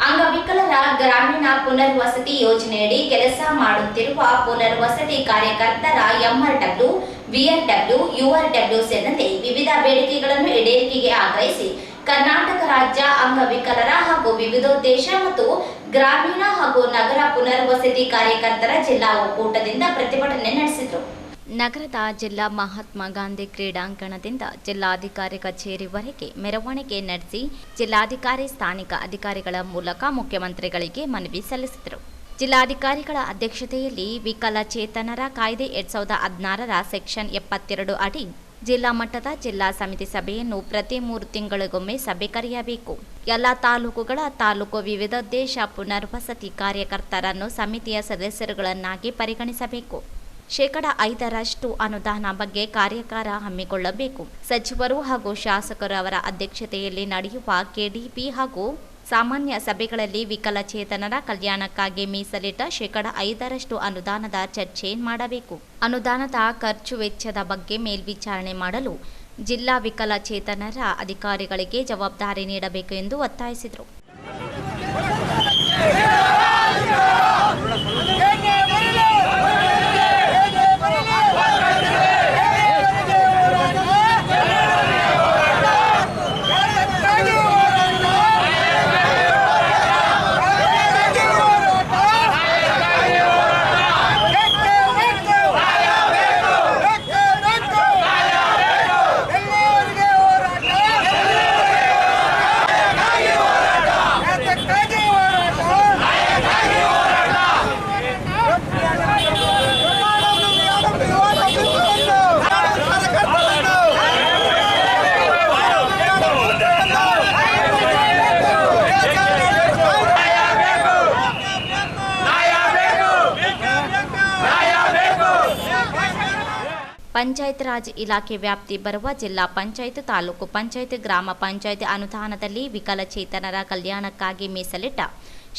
ಅಂಗವಿಕಲರ ಗ್ರಾಮೀಣ ಪುನರ್ವಸತಿ ಯೋಜನೆಯಡಿ ಕೆಲಸ ಮಾಡುತ್ತಿರುವ ಪುನರ್ವಸತಿ ಕಾರ್ಯಕರ್ತರ ಎಂಆರ್ಡಬ್ಲ್ಯೂ, ವಿಆರ್ಡಬ್ಲ್ಯೂ, ಯುಆರ್ಡಬ್ಲ್ಯೂ ಸೇರಿದಂತೆ ವಿವಿಧ ಬೇಡಿಕೆಗಳನ್ನು ಈಡೇರಿಕೆಗೆ ಆಗ್ರಹಿಸಿ ಕರ್ನಾಟಕ ರಾಜ್ಯ ಅಂಗವಿಕಲರ ಹಾಗೂ ವಿವಿಧೋದ್ದೇಶ ಮತ್ತು ಗ್ರಾಮೀಣ ಹಾಗೂ ನಗರ ಪುನರ್ವಸತಿ ಕಾರ್ಯಕರ್ತರ ಜಿಲ್ಲಾ ಒಕ್ಕೂಟದಿಂದ ಪ್ರತಿಭಟನೆ ನಡೆಸಿದರು. ನಗರದ ಜಿಲ್ಲಾ ಮಹಾತ್ಮ ಗಾಂಧಿ ಕ್ರೀಡಾಂಗಣದಿಂದ ಜಿಲ್ಲಾಧಿಕಾರಿ ಕಚೇರಿವರೆಗೆ ಮೆರವಣಿಗೆ ನಡೆಸಿ ಜಿಲ್ಲಾಧಿಕಾರಿ ಸ್ಥಾನಿಕ ಅಧಿಕಾರಿಗಳ ಮೂಲಕ ಮುಖ್ಯಮಂತ್ರಿಗಳಿಗೆ ಮನವಿ ಸಲ್ಲಿಸಿದರು. ಜಿಲ್ಲಾಧಿಕಾರಿಗಳ ಅಧ್ಯಕ್ಷತೆಯಲ್ಲಿ ವಿಕಲಚೇತನರ ಕಾಯ್ದೆ 2016ರ ಸೆಕ್ಷನ್ 72 ಅಡಿ ಜಿಲ್ಲಾ ಮಟ್ಟದ ಜಿಲ್ಲಾ ಸಮಿತಿ ಸಭೆಯನ್ನು ಪ್ರತಿ 3 ತಿಂಗಳಿಗೊಮ್ಮೆ ಸಭೆ ಕರೆಯಬೇಕು. ಎಲ್ಲ ತಾಲೂಕುಗಳ ತಾಲೂಕು ವಿವಿಧೋದ್ದೇಶ ಪುನರ್ವಸತಿ ಕಾರ್ಯಕರ್ತರನ್ನು ಸಮಿತಿಯ ಸದಸ್ಯರುಗಳನ್ನಾಗಿ ಪರಿಗಣಿಸಬೇಕು. 5% ಅನುದಾನ ಬಗ್ಗೆ ಕಾರ್ಯಾಗಾರ ಹಮ್ಮಿಕೊಳ್ಳಬೇಕು. ಸಚಿವರು ಹಾಗೂ ಶಾಸಕರು ಅವರ ಅಧ್ಯಕ್ಷತೆಯಲ್ಲಿ ನಡೆಯುವ ಕೆಡಿಪಿ ಹಾಗೂ ಸಾಮಾನ್ಯ ಸಭೆಗಳಲ್ಲಿ ವಿಕಲಚೇತನರ ಕಲ್ಯಾಣಕ್ಕಾಗಿ ಮೀಸಲಿಟ್ಟ 5% ಅನುದಾನದ ಚರ್ಚೆ ಮಾಡಬೇಕು. ಅನುದಾನದ ಖರ್ಚು ವೆಚ್ಚದ ಬಗ್ಗೆ ಮೇಲ್ವಿಚಾರಣೆ ಮಾಡಲು ಜಿಲ್ಲಾ ವಿಕಲಚೇತನರ ಅಧಿಕಾರಿಗಳಿಗೆ ಜವಾಬ್ದಾರಿ ನೀಡಬೇಕು ಎಂದು ಒತ್ತಾಯಿಸಿದರು. ಪಂಚಾಯತ್ ರಾಜ್ ಇಲಾಖೆ ವ್ಯಾಪ್ತಿ ಬರುವ ಜಿಲ್ಲಾ ಪಂಚಾಯತ್, ತಾಲೂಕು ಪಂಚಾಯತ್, ಗ್ರಾಮ ಪಂಚಾಯತ್ ಅನುದಾನದಲ್ಲಿ ವಿಕಲಚೇತನರ ಕಲ್ಯಾಣಕ್ಕಾಗಿ ಮೀಸಲಿಟ್ಟ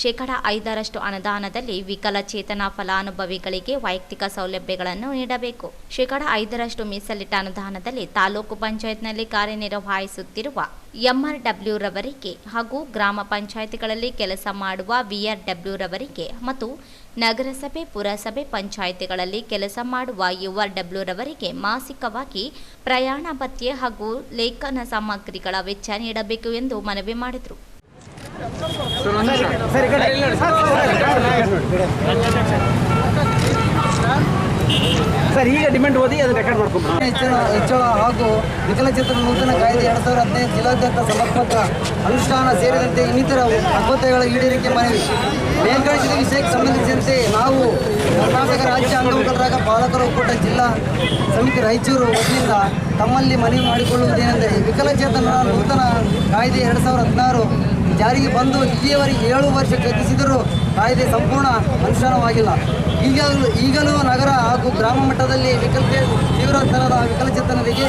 5% ಅನುದಾನದಲ್ಲಿ ವಿಕಲಚೇತನ ಫಲಾನುಭವಿಗಳಿಗೆ ವೈಯಕ್ತಿಕ ಸೌಲಭ್ಯಗಳನ್ನು ನೀಡಬೇಕು. 5% ಮೀಸಲಿಟ್ಟ ಅನುದಾನದಲ್ಲಿ ತಾಲೂಕು ಪಂಚಾಯತ್ನಲ್ಲಿ ಕಾರ್ಯನಿರ್ವಹಿಸುತ್ತಿರುವ ಎಂಆರ್ಡಬ್ಲ್ಯೂ ರವರಿಗೆ ಹಾಗೂ ಗ್ರಾಮ ಪಂಚಾಯತ್ಗಳಲ್ಲಿ ಕೆಲಸ ಮಾಡುವ ವಿಆರ್ಡಬ್ಲ್ಯೂ ರವರಿಗೆ ಮತ್ತು ನಗರಸಭೆ, ಪುರಸಭೆ, ಪಂಚಾಯಿತಿಗಳಲ್ಲಿ ಕೆಲಸ ಮಾಡುವ ಯುಆರ್ಡಬ್ಲ್ಯೂ ರವರಿಗೆ ಮಾಸಿಕವಾಗಿ ಪ್ರಯಾಣ ಭತ್ಯೆ ಹಾಗೂ ಲೇಖನ ಸಾಮಗ್ರಿಗಳ ವೆಚ್ಚ ನೀಡಬೇಕು ಎಂದು ಮನವಿ ಮಾಡಿದರು. ಸರ್, ಈಗ ಡಿಮ್ಯಾಂಡ್ ಓದಿ ಅದನ್ನು ರೆಕಾರ್ಡ್ ಮಾಡ್ಕೊಂಡು ಹೆಚ್ಚಳ ಹಾಗೂ ವಿಕಲಚೇತನ ನೂತನ ಕಾಯ್ದೆ 2015 ಜಿಲ್ಲಾದ್ಯಂತ ಸಮರ್ಪಕ ಅನುಷ್ಠಾನ ಸೇರಿದಂತೆ ಇನ್ನಿತರ ಅಗತ್ಯಗಳ ಈಡೇರಿಕೆ ಮನವಿ. ಮೇಲ್ಕಳಿಸಿದ ವಿಷಯಕ್ಕೆ ಸಂಬಂಧಿಸಿದಂತೆ ನಾವು ಕರ್ನಾಟಕ ರಾಜ್ಯ ಅಂಗವಿಕಲರ ಪಾಲಕರ ಒಕ್ಕೂಟ ಜಿಲ್ಲಾ ಸಮಿತಿ ರಾಯಚೂರು ವತಿಯಿಂದ ತಮ್ಮಲ್ಲಿ ಮನವಿ ಮಾಡಿಕೊಳ್ಳುವುದೇನೆಂದರೆ, ವಿಕಲಚೇತನರ ನೂತನ ಕಾಯ್ದೆ 2016 ಜಾರಿಗೆ ಬಂದು ಇಲ್ಲಿಯವರೆಗೆ 7 ವರ್ಷ ಗತಿಸಿದರೂ ಕಾಯ್ದೆ ಸಂಪೂರ್ಣ ಅನುಷ್ಠಾನವಾಗಿಲ್ಲ. ಈಗಲೂ ನಗರ ಹಾಗೂ ಗ್ರಾಮ ಮಟ್ಟದಲ್ಲಿ ತೀವ್ರತರದ ವಿಕಲಚೇತನರಿಗೆ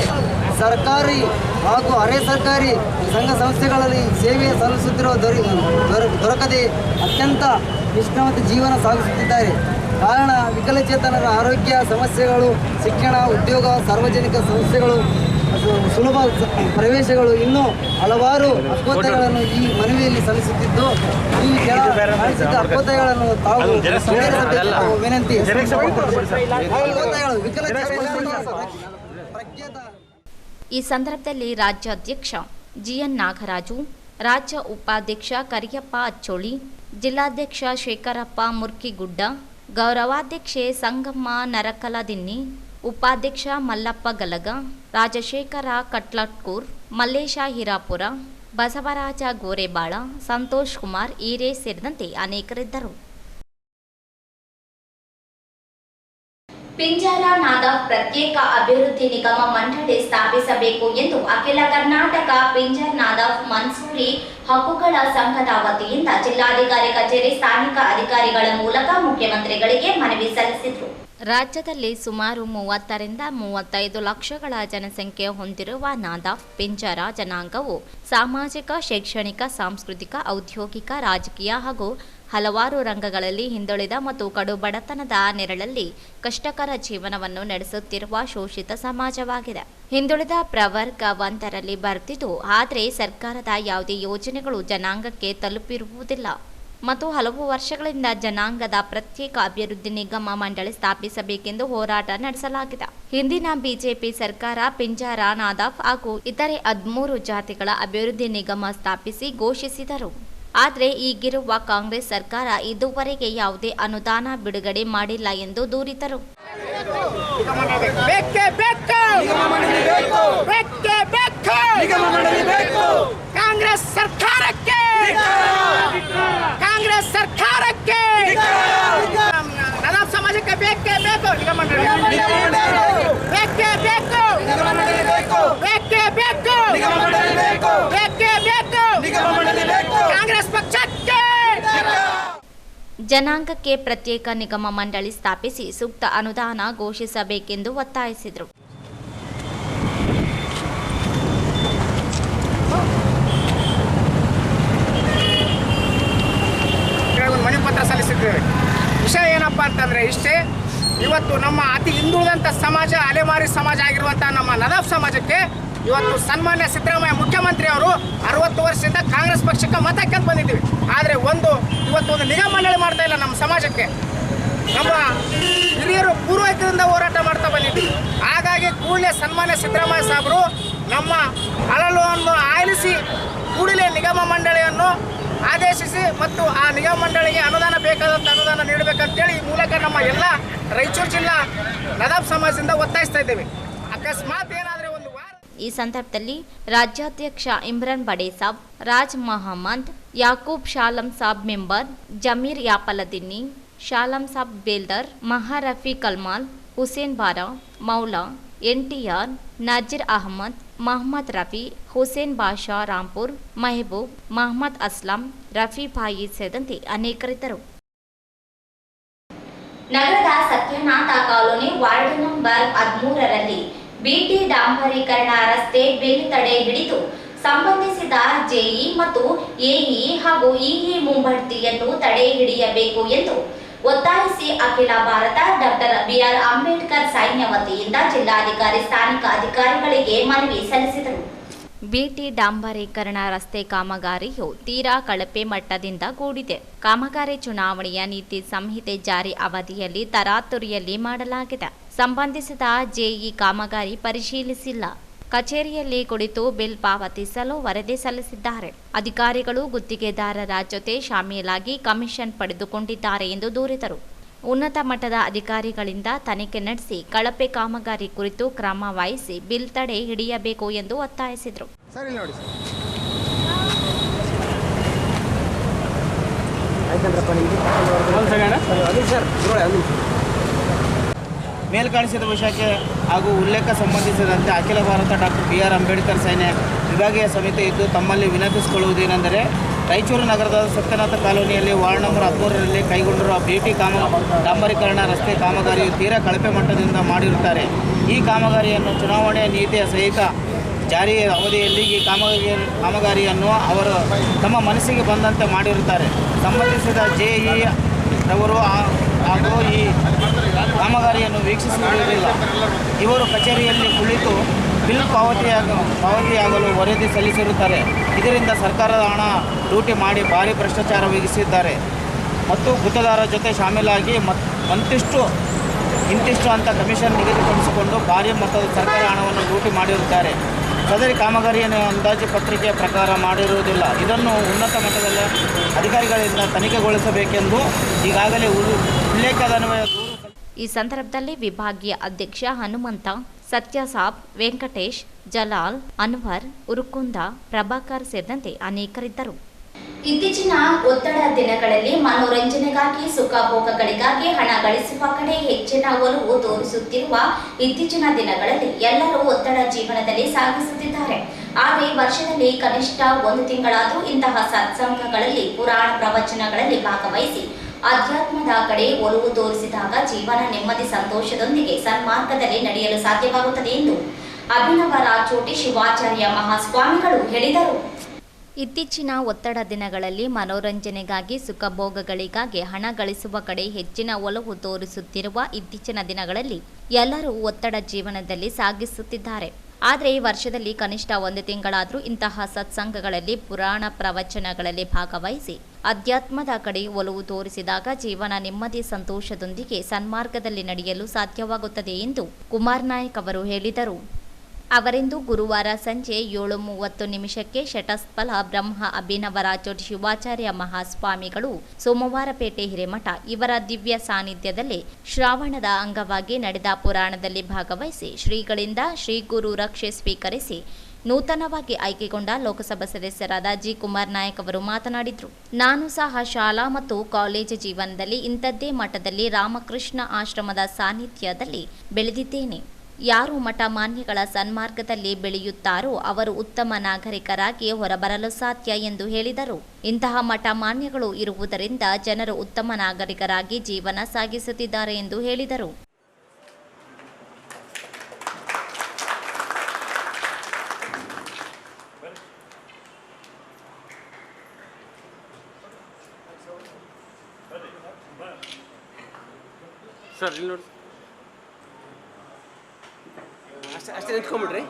ಸರ್ಕಾರಿ ಹಾಗೂ ಅರೆ ಸರ್ಕಾರಿ ಸಂಘ ಸಂಸ್ಥೆಗಳಲ್ಲಿ ಸೇವೆ ಸಲ್ಲಿಸುತ್ತಿರುವ ದೊರಕದೆ ಅತ್ಯಂತ ನಿಷ್ಠಾವಂತ ಜೀವನ ಸಾಗಿಸುತ್ತಿದ್ದಾರೆ. ಕಾರಣ ವಿಕಲಚೇತನರ ಆರೋಗ್ಯ ಸಮಸ್ಯೆಗಳು, ಶಿಕ್ಷಣ, ಉದ್ಯೋಗ, ಸಾರ್ವಜನಿಕ ಸಂಸ್ಥೆಗಳು, ಸುಲಭ ಪ್ರವೇಶಗಳು, ಇನ್ನೂ ಹಲವಾರು ಅಪೋದೆಗಳನ್ನು ಈ ಮನವಿಯಲ್ಲಿ ಸಲ್ಲಿಸುತ್ತಿದ್ದು, ಈ ಅಪೋದೆಗಳನ್ನು ತಾವು ವಿನಂತಿ. ಈ ಸಂದರ್ಭದಲ್ಲಿ ರಾಜ್ಯಾಧ್ಯಕ್ಷ ಜಿಎನ್ ನಾಗರಾಜು, ರಾಜ್ಯ ಉಪಾಧ್ಯಕ್ಷ ಕರಿಯಪ್ಪ ಅಚ್ಚೋಳಿ, ಜಿಲ್ಲಾಧ್ಯಕ್ಷ ಶೇಖರಪ್ಪ ಮುರ್ಕಿಗುಡ್ಡ, ಗೌರವಾಧ್ಯಕ್ಷೆ ಸಂಗಮ್ಮ ನರಕಲದಿನ್ನಿ, ಉಪಾಧ್ಯಕ್ಷ ಮಲ್ಲಪ್ಪ ಗಲಗ, ರಾಜಶೇಖರ ಕಟ್ಲಟ್ಕೂರ್, ಮಲ್ಲೇಶ ಹಿರಾಪುರ, ಬಸವರಾಜ ಗೋರೆಬಾಳ, ಸಂತೋಷ್ ಕುಮಾರ್ ಈರೇ ಸೇರಿದಂತೆ ಅನೇಕರಿದ್ದರು. ಪಿಂಜಾರ ನಾದಾಫ್ ಪ್ರತ್ಯೇಕ ಅಭಿವೃದ್ಧಿ ನಿಗಮ ಮಂಡಳಿ ಸ್ಥಾಪಿಸಬೇಕು ಎಂದು ಅಖಿಲ ಕರ್ನಾಟಕ ಪಿಂಜಾರ್ ನಾದಾಫ್ ಮನ್ಸೂರಿ ಹಕ್ಕುಗಳ ಸಂಘದ ವತಿಯಿಂದ ಜಿಲ್ಲಾಧಿಕಾರಿ ಕಚೇರಿ ಸ್ಥಾನಿಕ ಅಧಿಕಾರಿಗಳ ಮೂಲಕ ಮುಖ್ಯಮಂತ್ರಿಗಳಿಗೆ ಮನವಿ ಸಲ್ಲಿಸಿದರು. ರಾಜ್ಯದಲ್ಲಿ ಸುಮಾರು 30ರಿಂದ 35 ಲಕ್ಷಗಳ ಜನಸಂಖ್ಯೆ ಹೊಂದಿರುವ ನಾದಾಫ್ ಪಿಂಜಾರ ಜನಾಂಗವು ಸಾಮಾಜಿಕ, ಶೈಕ್ಷಣಿಕ, ಸಾಂಸ್ಕೃತಿಕ, ಔದ್ಯೋಗಿಕ, ರಾಜಕೀಯ ಹಾಗೂ ಹಲವಾರು ರಂಗಗಳಲ್ಲಿ ಹಿಂದುಳಿದ ಮತ್ತು ಕಡು ಬಡತನದ ನೆರಳಲ್ಲಿ ಕಷ್ಟಕರ ಜೀವನವನ್ನು ನಡೆಸುತ್ತಿರುವ ಶೋಷಿತ ಸಮಾಜವಾಗಿದೆ. ಹಿಂದುಳಿದ ಪ್ರವರ್ಗ 1ರಲ್ಲಿ ಬರ್ತಿದ್ದು, ಆದರೆ ಸರ್ಕಾರದ ಯಾವುದೇ ಯೋಜನೆಗಳು ಜನಾಂಗಕ್ಕೆ ತಲುಪಿರುವುದಿಲ್ಲ ಮತ್ತು ಹಲವು ವರ್ಷಗಳಿಂದ ಜನಾಂಗದ ಪ್ರತ್ಯೇಕ ಅಭಿವೃದ್ಧಿ ನಿಗಮ ಮಂಡಳಿ ಸ್ಥಾಪಿಸಬೇಕೆಂದು ಹೋರಾಟ ನಡೆಸಲಾಗಿದೆ. ಹಿಂದಿನ ಬಿಜೆಪಿ ಸರ್ಕಾರ ಪಿಂಜಾರ, ನಾದಾಫ್ ಹಾಗೂ ಇತರೆ 13 ಜಾತಿಗಳ ಅಭಿವೃದ್ಧಿ ನಿಗಮ ಸ್ಥಾಪಿಸಿ ಘೋಷಿಸಿದರು. ಆದರೆ ಈಗಿರುವ ಕಾಂಗ್ರೆಸ್ ಸರ್ಕಾರ ಇದುವರೆಗೆ ಯಾವುದೇ ಅನುದಾನ ಬಿಡುಗಡೆ ಮಾಡಿಲ್ಲ ಎಂದು ದೂರಿದರು. ಕಾಂಗ್ರೆಸ್ ಸರ್ಕಾರಕ್ಕೆ ನಾದಾಫ್ ಸಮಾಜಕ್ಕೆ ಬೇಕೇ ಬೇಕು ನಿಗಮ ಮಂಡಳಿ, ಬೇಕೇ ಬೇಕು ಬೇಕೇ ಬೇಕು ಬೇಕೇ ಬೇಕು ಕಾಂಗ್ರೆಸ್ ಪಕ್ಷಕ್ಕೆ. ಜನಾಂಗಕ್ಕೆ ಪ್ರತ್ಯೇಕ ನಿಗಮ ಮಂಡಳಿ ಸ್ಥಾಪಿಸಿ ಸೂಕ್ತ ಅನುದಾನ ಘೋಷಿಸಬೇಕೆಂದು ಒತ್ತಾಯಿಸಿದರು. ಮನವಿ ಪತ್ರ ಸಲ್ಲಿಸಿದ್ದೇವೆ. ವಿಷಯ ಏನಪ್ಪಾ ಅಂತಂದ್ರೆ ಇಷ್ಟೇ, ಇವತ್ತು ನಮ್ಮ ಅತಿ ಹಿಂದುಳಿದಂಥ ಸಮಾಜ, ಅಲೆಮಾರಿ ಸಮಾಜ ಆಗಿರುವಂಥ ನಮ್ಮ ನದಾಫ್ ಸಮಾಜಕ್ಕೆ ಇವತ್ತು ಸನ್ಮಾನ್ಯ ಸಿದ್ದರಾಮಯ್ಯ ಮುಖ್ಯಮಂತ್ರಿ ಅವರು 60 ವರ್ಷದಿಂದ ಕಾಂಗ್ರೆಸ್ ಪಕ್ಷಕ್ಕೆ ಮತ ಕೇಳಿ ಬಂದಿದ್ದೀವಿ. ಆದರೆ ಇವತ್ತು ಒಂದು ನಿಗಮ ಮಂಡಳಿ ಮಾಡ್ತಾ ಇಲ್ಲ ನಮ್ಮ ಸಮಾಜಕ್ಕೆ. ನಮ್ಮ ಹಿರಿಯರು ಪೂರ್ವಜರಿಂದ ಹೋರಾಟ ಮಾಡ್ತಾ ಬಂದಿದ್ದೀವಿ. ಹಾಗಾಗಿ ಕೂಡಲೇ ಸನ್ಮಾನ್ಯ ಸಿದ್ದರಾಮಯ್ಯ ಸಾಹೇಬರು ನಮ್ಮ ಅಳಲನ್ನು ಆಲಿಸಿ ಕೂಡಲೇ ನಿಗಮ ಮಂಡಳಿಯನ್ನು ಆದೇಶಿಸಿ ಮತ್ತು ಆ ನಿಗಮ ಮಂಡಳಿಗೆ ಅನುದಾನ ಬೇಕಾದಂಥ ಅನುದಾನ ನೀಡಬೇಕಂತೇಳಿ ಈ ಮೂಲಕ ನಮ್ಮ ಎಲ್ಲ ರಾಯಚೂರು ಜಿಲ್ಲಾ ನದಾಫ್ ಸಮಾಜದಿಂದ ಒತ್ತಾಯಿಸ್ತಾ ಇದ್ದೇವೆ. ಅಕಸ್ಮಾತ್ ಏನಾದರೆ ಒಂದು ವಾರ. ಈ ಸಂದರ್ಭದಲ್ಲಿ ರಾಜ್ಯಾಧ್ಯಕ್ಷ ಇಮ್ರಾನ್ ಬಡೇಸಾಬ್, ರಾಜ್ ಮಹಮ್ಮದ್, ಯಾಕೂಬ್ ಶಾಲಂ ಸಾಬ್ ಮೆಂಬರ್, ಜಮೀರ್ ಯಾಪಲದಿನ್ನಿ, ಶಾಲಂ ಸಾಬ್ ಬೇಲ್ದರ್, ಮಹಾರಫಿ ಕಲ್ಮಾಲ್, ಹುಸೇನ್ ಬಾರಾ, ಮೌಲಾ, NTR, ನಜೀರ್ ಅಹಮದ್, ಮೊಹಮ್ಮದ್ ರಫಿ, ಹುಸೇನ್ ಬಾಷಾ ರಾಂಪುರ್, ಮೆಹಬೂಬ್, ಮೊಹಮ್ಮದ್ ಅಸ್ಲಾಂ, ರಫಿ ಭಾಯಿ ಸೇರಿದಂತೆ ಅನೇಕರಿದ್ದರು. ನಗರದ ಸತ್ಯನಾಥ ಕಾಲೋನಿ ವಾರ್ಡ್ ನಂಬರ್ 13ರಲ್ಲಿ ಬಿಟಿ ಡಾಂಬರೀಕರಣ ರಸ್ತೆ ಬಿಲ್ ತಡೆ ಹಿಡಿದು ಸಂಬಂಧಿಸಿದ ಜೆಇ ಮತ್ತು ಎಇ ಹಾಗೂ ಇಇ ಮುಂಬಡ್ತಿಯನ್ನು ತಡೆ ಹಿಡಿಯಬೇಕು ಎಂದು ಒತ್ತಾಯಿಸಿ ಅಖಿಲ ಭಾರತ ಡಾಕ್ಟರ್ BR ಅಂಬೇಡ್ಕರ್ ಸೈನ್ಯ ವತಿಯಿಂದ ಜಿಲ್ಲಾಧಿಕಾರಿ ಸ್ಥಾನಿಕ ಅಧಿಕಾರಿಗಳಿಗೆ ಮನವಿ ಸಲ್ಲಿಸಿದರು. ಬಿಟಿ ಡಾಂಬರೀಕರಣ ರಸ್ತೆ ಕಾಮಗಾರಿಯು ತೀರಾ ಕಳಪೆ ಮಟ್ಟದಿಂದ ಕೂಡಿದೆ. ಕಾಮಗಾರಿ ಚುನಾವಣೆಯ ನೀತಿ ಸಂಹಿತೆ ಜಾರಿ ಅವಧಿಯಲ್ಲಿ ತರಾತುರಿಯಲ್ಲಿ ಮಾಡಲಾಗಿದೆ. ಸಂಬಂಧಿಸಿದ ಜೆಇ ಕಾಮಗಾರಿ ಪರಿಶೀಲಿಸಿಲ್ಲ. ಕಚೇರಿಯಲ್ಲಿ ಕುಳಿತು ಬಿಲ್ ಪಾವತಿಸಲು ವರದಿ ಸಲ್ಲಿಸಿದ್ದಾರೆ. ಅಧಿಕಾರಿಗಳು ಗುತ್ತಿಗೆದಾರರ ಜೊತೆ ಶಾಮೀಲಾಗಿ ಕಮಿಷನ್ ಪಡೆದುಕೊಂಡಿದ್ದಾರೆ ಎಂದು ದೂರಿದರು. ಉನ್ನತ ಮಟ್ಟದ ಅಧಿಕಾರಿಗಳಿಂದ ತನಿಖೆ ನಡೆಸಿ ಕಳಪೆ ಕಾಮಗಾರಿ ಕುರಿತು ಕ್ರಮ ವಹಿಸಿ ಬಿಲ್ ತಡೆ ಹಿಡಿಯಬೇಕು ಎಂದು ಒತ್ತಾಯಿಸಿದರು. ಮೇಲ್ಕಾಣಿಸಿದ ವಿಷಯಕ್ಕೆ ಹಾಗೂ ಉಲ್ಲೇಖ ಸಂಬಂಧಿಸಿದಂತೆ ಅಖಿಲ ಭಾರತ ಡಾಕ್ಟರ್ BR ಅಂಬೇಡ್ಕರ್ ಸೈನ್ಯ ವಿಭಾಗೀಯ ಸಮಿತಿ ಇದ್ದು ತಮ್ಮಲ್ಲಿ ವಿನಂತಿಸಿಕೊಳ್ಳುವುದೇನೆಂದರೆ, ರಾಯಚೂರು ನಗರದ ಸತ್ಯನಾಥ ಕಾಲೋನಿಯಲ್ಲಿ ವಾರ್ಡ್ ನಂಬರ್ 13ರಲ್ಲಿ ಕೈಗೊಂಡಿರುವ ಬಿಟಿ ಡಾಂಬರೀಕರಣ ರಸ್ತೆ ಕಾಮಗಾರಿಯು ತೀರಾ ಕಳಪೆ ಮಟ್ಟದಿಂದ ಮಾಡಿರುತ್ತಾರೆ. ಈ ಕಾಮಗಾರಿಯನ್ನು ಚುನಾವಣೆಯ ನೀತಿಯ ಸಹಿತ ಜಾರಿ ಅವಧಿಯಲ್ಲಿ ಈ ಕಾಮಗಾರಿಯನ್ನು ಅವರು ತಮ್ಮ ಮನಸ್ಸಿಗೆ ಬಂದಂತೆ ಮಾಡಿರುತ್ತಾರೆ. ಸಂಬಂಧಿಸಿದ ಜೆಇ ಅವರು ಹಾಗೂ ಈ ಕಾಮಗಾರಿಯನ್ನು ವೀಕ್ಷಿಸುವುದಿಲ್ಲ. ಇವರು ಕಚೇರಿಯಲ್ಲಿ ಕುಳಿತು ಬಿಲ್ ಪಾವತಿಯಾಗಲು ವರದಿ ಸಲ್ಲಿಸಿರುತ್ತಾರೆ. ಇದರಿಂದ ಸರ್ಕಾರದ ಹಣ ಲೂಟಿ ಮಾಡಿ ಭಾರಿ ಭ್ರಷ್ಟಾಚಾರವೆಸಗಿದ್ದಾರೆ ಮತ್ತು ಗುತ್ತೇದಾರರ ಜೊತೆ ಶಾಮೀಲಾಗಿ ಇಂತಿಷ್ಟು ಅಂತ ಕಮಿಷನ್ ನಿಗದಿಪಡಿಸಿಕೊಂಡು ಭಾರಿ ಮೊತ್ತದ ಸರ್ಕಾರಿ ಹಣವನ್ನು ಲೂಟಿ ಮಾಡಿರುತ್ತಾರೆ. ಸದರಿ ಕಾಮಗಾರಿಯನ್ನು ಅಂದಾಜು ಪತ್ರಿಕೆಯ ಪ್ರಕಾರ ಮಾಡಿರುವುದಿಲ್ಲ. ಇದನ್ನು ಉನ್ನತ ಮಟ್ಟದ ಅಧಿಕಾರಿಗಳಿಂದ ತನಿಖೆಗೊಳಿಸಬೇಕೆಂದು ಈಗಾಗಲೇ ಉಲ್ಲೇಖದನ್ವಯ ದೂರು. ಈ ಸಂದರ್ಭದಲ್ಲಿ ವಿಭಾಗೀಯ ಅಧ್ಯಕ್ಷ ಹನುಮಂತ, ಸತ್ಯಸಾಬ್, ವೆಂಕಟೇಶ್, ಜಲಾಲ್, ಅನ್ವರ್, ಉರುಕುಂದ, ಪ್ರಭಾಕರ್ ಸೇರಿದಂತೆ ಅನೇಕರಿದ್ದರು. ಇತ್ತೀಚಿನ ಒತ್ತಡ ದಿನಗಳಲ್ಲಿ ಮನೋರಂಜನೆಗಾಗಿ ಸುಖಭೋಗಗಳಿಗಾಗಿ ಹಣ ಗಳಿಸುವ ಕಡೆ ಹೆಚ್ಚಿನ ಒಲವು ತೋರಿಸುತ್ತಿರುವ ಇತ್ತೀಚಿನ ದಿನಗಳಲ್ಲಿ ಎಲ್ಲರೂ ಒತ್ತಡ ಜೀವನದಲ್ಲಿ ಸಾಗಿಸುತ್ತಿದ್ದಾರೆ. ಆದರೆ ವರ್ಷದಲ್ಲಿ ಕನಿಷ್ಠ 1 ತಿಂಗಳಾದರೂ ಇಂತಹ ಸತ್ಸಂಗಗಳಲ್ಲಿ, ಪುರಾಣ ಪ್ರವಚನಗಳಲ್ಲಿ ಭಾಗವಹಿಸಿ ಅಧ್ಯಾತ್ಮದ ಕಡೆ ಒಲವು ತೋರಿಸಿದಾಗ ಜೀವನ ನೆಮ್ಮದಿ ಸಂತೋಷದೊಂದಿಗೆ ಸನ್ಮಾರ್ಗದಲ್ಲಿ ನಡೆಯಲು ಸಾಧ್ಯವಾಗುತ್ತದೆ ಎಂದು ಅಭಿನವ ರಾಚೋಟಿ ಶಿವಾಚಾರ್ಯ ಮಹಾಸ್ವಾಮಿಗಳು ಹೇಳಿದರು. ಇತ್ತೀಚಿನ ಒತ್ತಡ ದಿನಗಳಲ್ಲಿ ಮನೋರಂಜನೆಗಾಗಿ ಸುಖಭೋಗಗಳಿಗಾಗಿ ಹಣ ಗಳಿಸುವ ಕಡೆ ಹೆಚ್ಚಿನ ಒಲವು ತೋರಿಸುತ್ತಿರುವ ಇತ್ತೀಚಿನ ದಿನಗಳಲ್ಲಿ ಎಲ್ಲರೂ ಒತ್ತಡ ಜೀವನದಲ್ಲಿ ಸಾಗಿಸುತ್ತಿದ್ದಾರೆ. ಆದರೆ ವರ್ಷದಲ್ಲಿ ಕನಿಷ್ಠ 1 ತಿಂಗಳಾದರೂ ಇಂತಹ ಸತ್ಸಂಗಗಳಲ್ಲಿ ಪುರಾಣ ಪ್ರವಚನಗಳಲ್ಲಿ ಭಾಗವಹಿಸಿ ಅಧ್ಯಾತ್ಮದ ಕಡೆ ಒಲವು ತೋರಿಸಿದಾಗ ಜೀವನ ನೆಮ್ಮದಿ ಸಂತೋಷದೊಂದಿಗೆ ಸನ್ಮಾರ್ಗದಲ್ಲಿ ನಡೆಯಲು ಸಾಧ್ಯವಾಗುತ್ತದೆ ಎಂದು ಕುಮಾರ್ ನಾಯಕ್ ಅವರು ಹೇಳಿದರು. ಅವರಿಂದು ಗುರುವಾರ ಸಂಜೆ 7:30 ಶಟಸ್ಥಲ ಬ್ರಹ್ಮ ಅಭಿನವ ರಾಚೋಟಿ ಶಿವಾಚಾರ್ಯ ಮಹಾಸ್ವಾಮಿಗಳು ಸೋಮವಾರಪೇಟೆ ಹಿರೇಮಠ ಇವರ ದಿವ್ಯ ಸಾನ್ನಿಧ್ಯದಲ್ಲಿ ಶ್ರಾವಣದ ಅಂಗವಾಗಿ ನಡೆದ ಪುರಾಣದಲ್ಲಿ ಭಾಗವಹಿಸಿ ಶ್ರೀಗಳಿಂದ ಶ್ರೀ ಗುರು ರಕ್ಷೆ ಸ್ವೀಕರಿಸಿ ನೂತನವಾಗಿ ಆಯ್ಕೆಗೊಂಡ ಲೋಕಸಭಾ ಸದಸ್ಯರಾದ ಜಿ. ಕುಮಾರ್ ನಾಯಕ್ ಅವರು ಮಾತನಾಡಿದರು. ನಾನು ಸಹ ಶಾಲಾ ಮತ್ತು ಕಾಲೇಜು ಜೀವನದಲ್ಲಿ ಇಂಥದ್ದೇ ಮಠದಲ್ಲಿ ರಾಮಕೃಷ್ಣ ಆಶ್ರಮದ ಸಾನ್ನಿಧ್ಯದಲ್ಲಿ ಬೆಳೆದಿದ್ದೇನೆ. ಯಾರು ಮಠ ಮಾನ್ಯಗಳ ಸನ್ಮಾರ್ಗದಲ್ಲಿ ಬೆಳೆಯುತ್ತಾರೋ ಅವರು ಉತ್ತಮ ನಾಗರಿಕರಾಗಿ ಹೊರಬರಲು ಸಾಧ್ಯ ಎಂದು ಹೇಳಿದರು. ಇಂತಹ ಮಠ ಮಾನ್ಯಗಳು ಇರುವುದರಿಂದ ಜನರು ಉತ್ತಮ ನಾಗರಿಕರಾಗಿ ಜೀವನ ಸಾಗಿಸುತ್ತಿದ್ದಾರೆ ಎಂದು ಹೇಳಿದರು. ಸರ್ ಇಲ್ಲಿ ನೋಡಿ, ಅಷ್ಟೇ ನಿಂತ್ಕೊಂಡ್ಬಿಡ್ರಿ.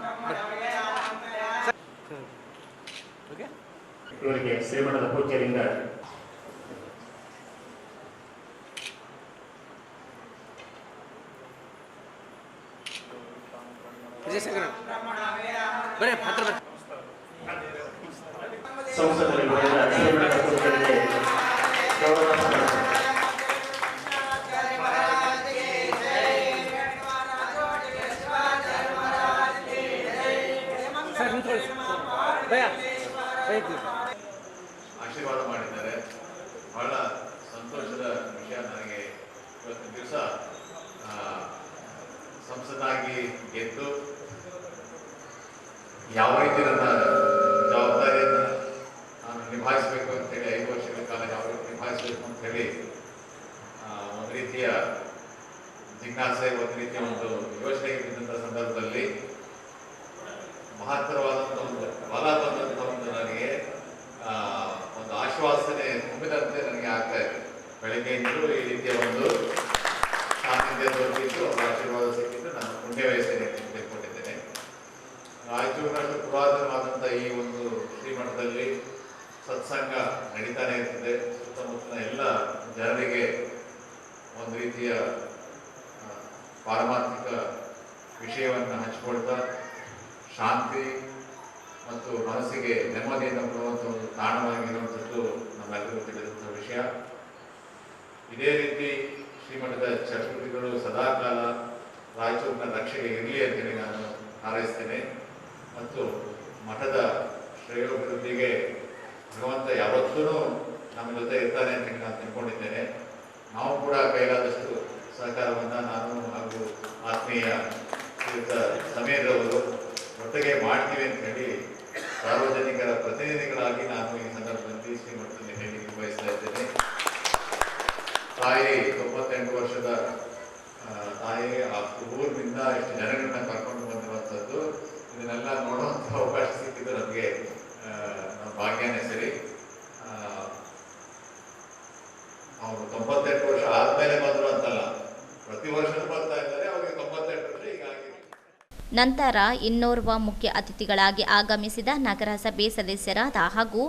ಓಕೆ, ಇವರಿಗೆ ಶ್ರೀಮಠದ ಪೂಜ್ಯರಿಂದ ಬರೀ ಹತ್ರ ಬರೀ ಸಂಸದಲ್ಲಿ ಶ್ರೀಮಠದ ಪೂಜ್ಯರಿಗೆ ಆಶೀರ್ವಾದ ಮಾಡಿದ್ದಾರೆ. ಬಹಳ ಸಂತೋಷದ ವಿಷಯ ನನಗೆ. ಇವತ್ತಿನ ದಿವಸ ಸಂಸದಾಗಿ ಗೆದ್ದು ಯಾವ ರೀತಿ ನನ್ನ ಜವಾಬ್ದಾರಿಯನ್ನು ನಾನು ನಿಭಾಯಿಸಬೇಕು ಅಂತೇಳಿ 5 ವರ್ಷಗಳ ಕಾಲ ಯಾವ ರೀತಿ ನಿಭಾಯಿಸಬೇಕು ಅಂತ ಹೇಳಿ ಒಂದು ರೀತಿಯ ಜಿಜ್ಞಾಸೆ, ಒಂದು ರೀತಿಯ ಒಂದು ಯೋಚನೆ ಇದ್ದಂಥ ಸಂದರ್ಭದಲ್ಲಿ ಮಹತ್ತರವಾದಂಥ ಒಂದು ಬಲ ಬಂದಂಥ ಒಂದು ನನಗೆ ಒಂದು ಆಶ್ವಾಸನೆ ತುಂಬಿದಂತೆ ನನಗೆ ಆಗ್ತಾ ಇದೆ. ಬೆಳಗ್ಗೆಯಿಂದಲೂ ಈ ರೀತಿಯ ಒಂದು ಸಾನ್ನಿಧ್ಯ ದೊರೆತಿದ್ದು, ಒಂದು ಆಶೀರ್ವಾದ ಸಿಕ್ಕಿದ್ದು ನಾನು ಪುಣ್ಯ ವಹಿಸ್ತೇನೆ ಅಂತ ತಿಳ್ಕೊಂಡಿದ್ದೇನೆ. ರಾಯಚೂರಿನಷ್ಟು ಪುರಾತನವಾದಂಥ ಈ ಒಂದು ಶ್ರೀಮಠದಲ್ಲಿ ಸತ್ಸಂಗ ನಡೀತಾನೆ ಇರ್ತದೆ. ಸುತ್ತಮುತ್ತಲ ಎಲ್ಲ ಜನರಿಗೆ ಒಂದು ರೀತಿಯ ಪಾರಮಾರ್ಥಿಕ ವಿಷಯವನ್ನು ಹಂಚಿಕೊಳ್ತಾ ಶಾಂತಿ ಮತ್ತು ಮನಸ್ಸಿಗೆ ನೆಮ್ಮದಿಯನ್ನು ಕೊಡುವಂಥ ಒಂದು ತಾಣವಾಗಿರುವಂಥದ್ದು ನಮ್ಮೆಲ್ಲರಿಗೂ ತಿಳಿದಂಥ ವಿಷಯ. ಇದೇ ರೀತಿ ಶ್ರೀಮಠದ ಚಟುವಟಿಕೆಗಳು ಸದಾಕಾಲ ರಾಯಚೂರಿನ ರಕ್ಷೆಗೆ ಇರಲಿ ಅಂತೇಳಿ ನಾನು ಹಾರೈಸ್ತೇನೆ. ಮತ್ತು ಮಠದ ಶ್ರೇಯೋಭಿವೃದ್ಧಿಗೆ ಭಗವಂತ ಯಾವತ್ತೂ ನಮ್ಮ ಜೊತೆ ಇರ್ತಾನೆ ಅಂತೇಳಿ ನಾನು ತಿಳ್ಕೊಂಡಿದ್ದೇನೆ. ನಾವು ಕೂಡ ಕೈಲಾದಷ್ಟು ಸಹಕಾರವನ್ನು ನಾನು ಹಾಗೂ ಆತ್ಮೀಯ ಶ್ರೀಯುತ ಸಮೀರವರು ಒಟ್ಟಿಗೆ ಮಾಡ್ತೀವಿ ಅಂತ ಹೇಳಿ ಸಾರ್ವಜನಿಕರ ಪ್ರತಿನಿಧಿಗಳಾಗಿ ನಾನು ಈ ಸಂದರ್ಭದಲ್ಲಿ ಶ್ರೀಮಠದಲ್ಲಿ ಹೇಳಲಿಕ್ಕೆ ಬಯಸ್ತಾ ಇದ್ದೇನೆ. ತಾಯಿ 98 ವರ್ಷದ ತಾಯಿ ಆ ಊರಿನಿಂದ ಇಷ್ಟು ಜನಗಳನ್ನ ಕರ್ಕೊಂಡು ಬಂದಿರುವಂಥದ್ದು, ಇದನ್ನೆಲ್ಲ ನೋಡುವಂಥ ಅವಕಾಶ ಸಿಕ್ಕಿದ್ದು ನಮಗೆ ನಮ್ಮ ಭಾಗ್ಯನೇ ಸರಿ. ಅವರು 98 ವರ್ಷ ಆದಮೇಲೆ ಬಂದರು ಅಂತಲ್ಲ, ಪ್ರತಿ ವರ್ಷನೂ ಬರ್ತಾ ಇದ್ದಾರೆ. ಅವರಿಗೆ 98 ವರ್ಷ ಈಗ ಆಗಿದೆ. ನಂತರ ಇನ್ನೋರ್ವ ಮುಖ್ಯ ಅತಿಥಿಗಳಾಗಿ ಆಗಮಿಸಿದ ನಗರಸಭೆ ಸದಸ್ಯರಾದ ಹಾಗೂ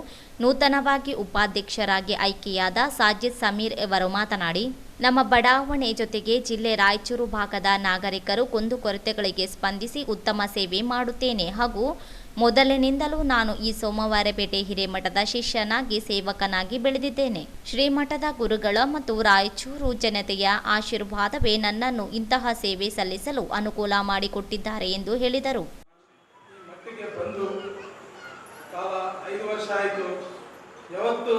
ನೂತನವಾಗಿ ಉಪಾಧ್ಯಕ್ಷರಾಗಿ ಆಯ್ಕೆಯಾದ ಸಾಜಿದ್ ಸಮೀರ್ ಅವರು ಮಾತನಾಡಿ, ನಮ್ಮ ಬಡಾವಣೆ ಜೊತೆಗೆ ಜಿಲ್ಲೆ ರಾಯಚೂರು ಭಾಗದ ನಾಗರಿಕರು ಕುಂದುಕೊರತೆಗಳಿಗೆ ಸ್ಪಂದಿಸಿ ಉತ್ತಮ ಸೇವೆ ಮಾಡುತ್ತೇನೆ ಹಾಗೂ ಮೊದಲಿನಿಂದಲೂ ನಾನು ಈ ಸೋಮವಾರಪೇಟೆ ಹಿರೇಮಠದ ಶಿಷ್ಯನಾಗಿ ಸೇವಕನಾಗಿ ಬೆಳೆದಿದ್ದೇನೆ. ಶ್ರೀಮಠದ ಗುರುಗಳ ಮತ್ತು ರಾಯಚೂರು ಜನತೆಯ ಆಶೀರ್ವಾದವೇ ನನ್ನನ್ನು ಇಂತಹ ಸೇವೆ ಸಲ್ಲಿಸಲು ಅನುಕೂಲ ಮಾಡಿಕೊಟ್ಟಿದ್ದಾರೆ ಎಂದು ಹೇಳಿದರು. ಮಟ್ಟಿಗೆ ಬಂದು ಕಾಲ 5 ವರ್ಷ ಆಯಿತು. ಯಾವತ್ತು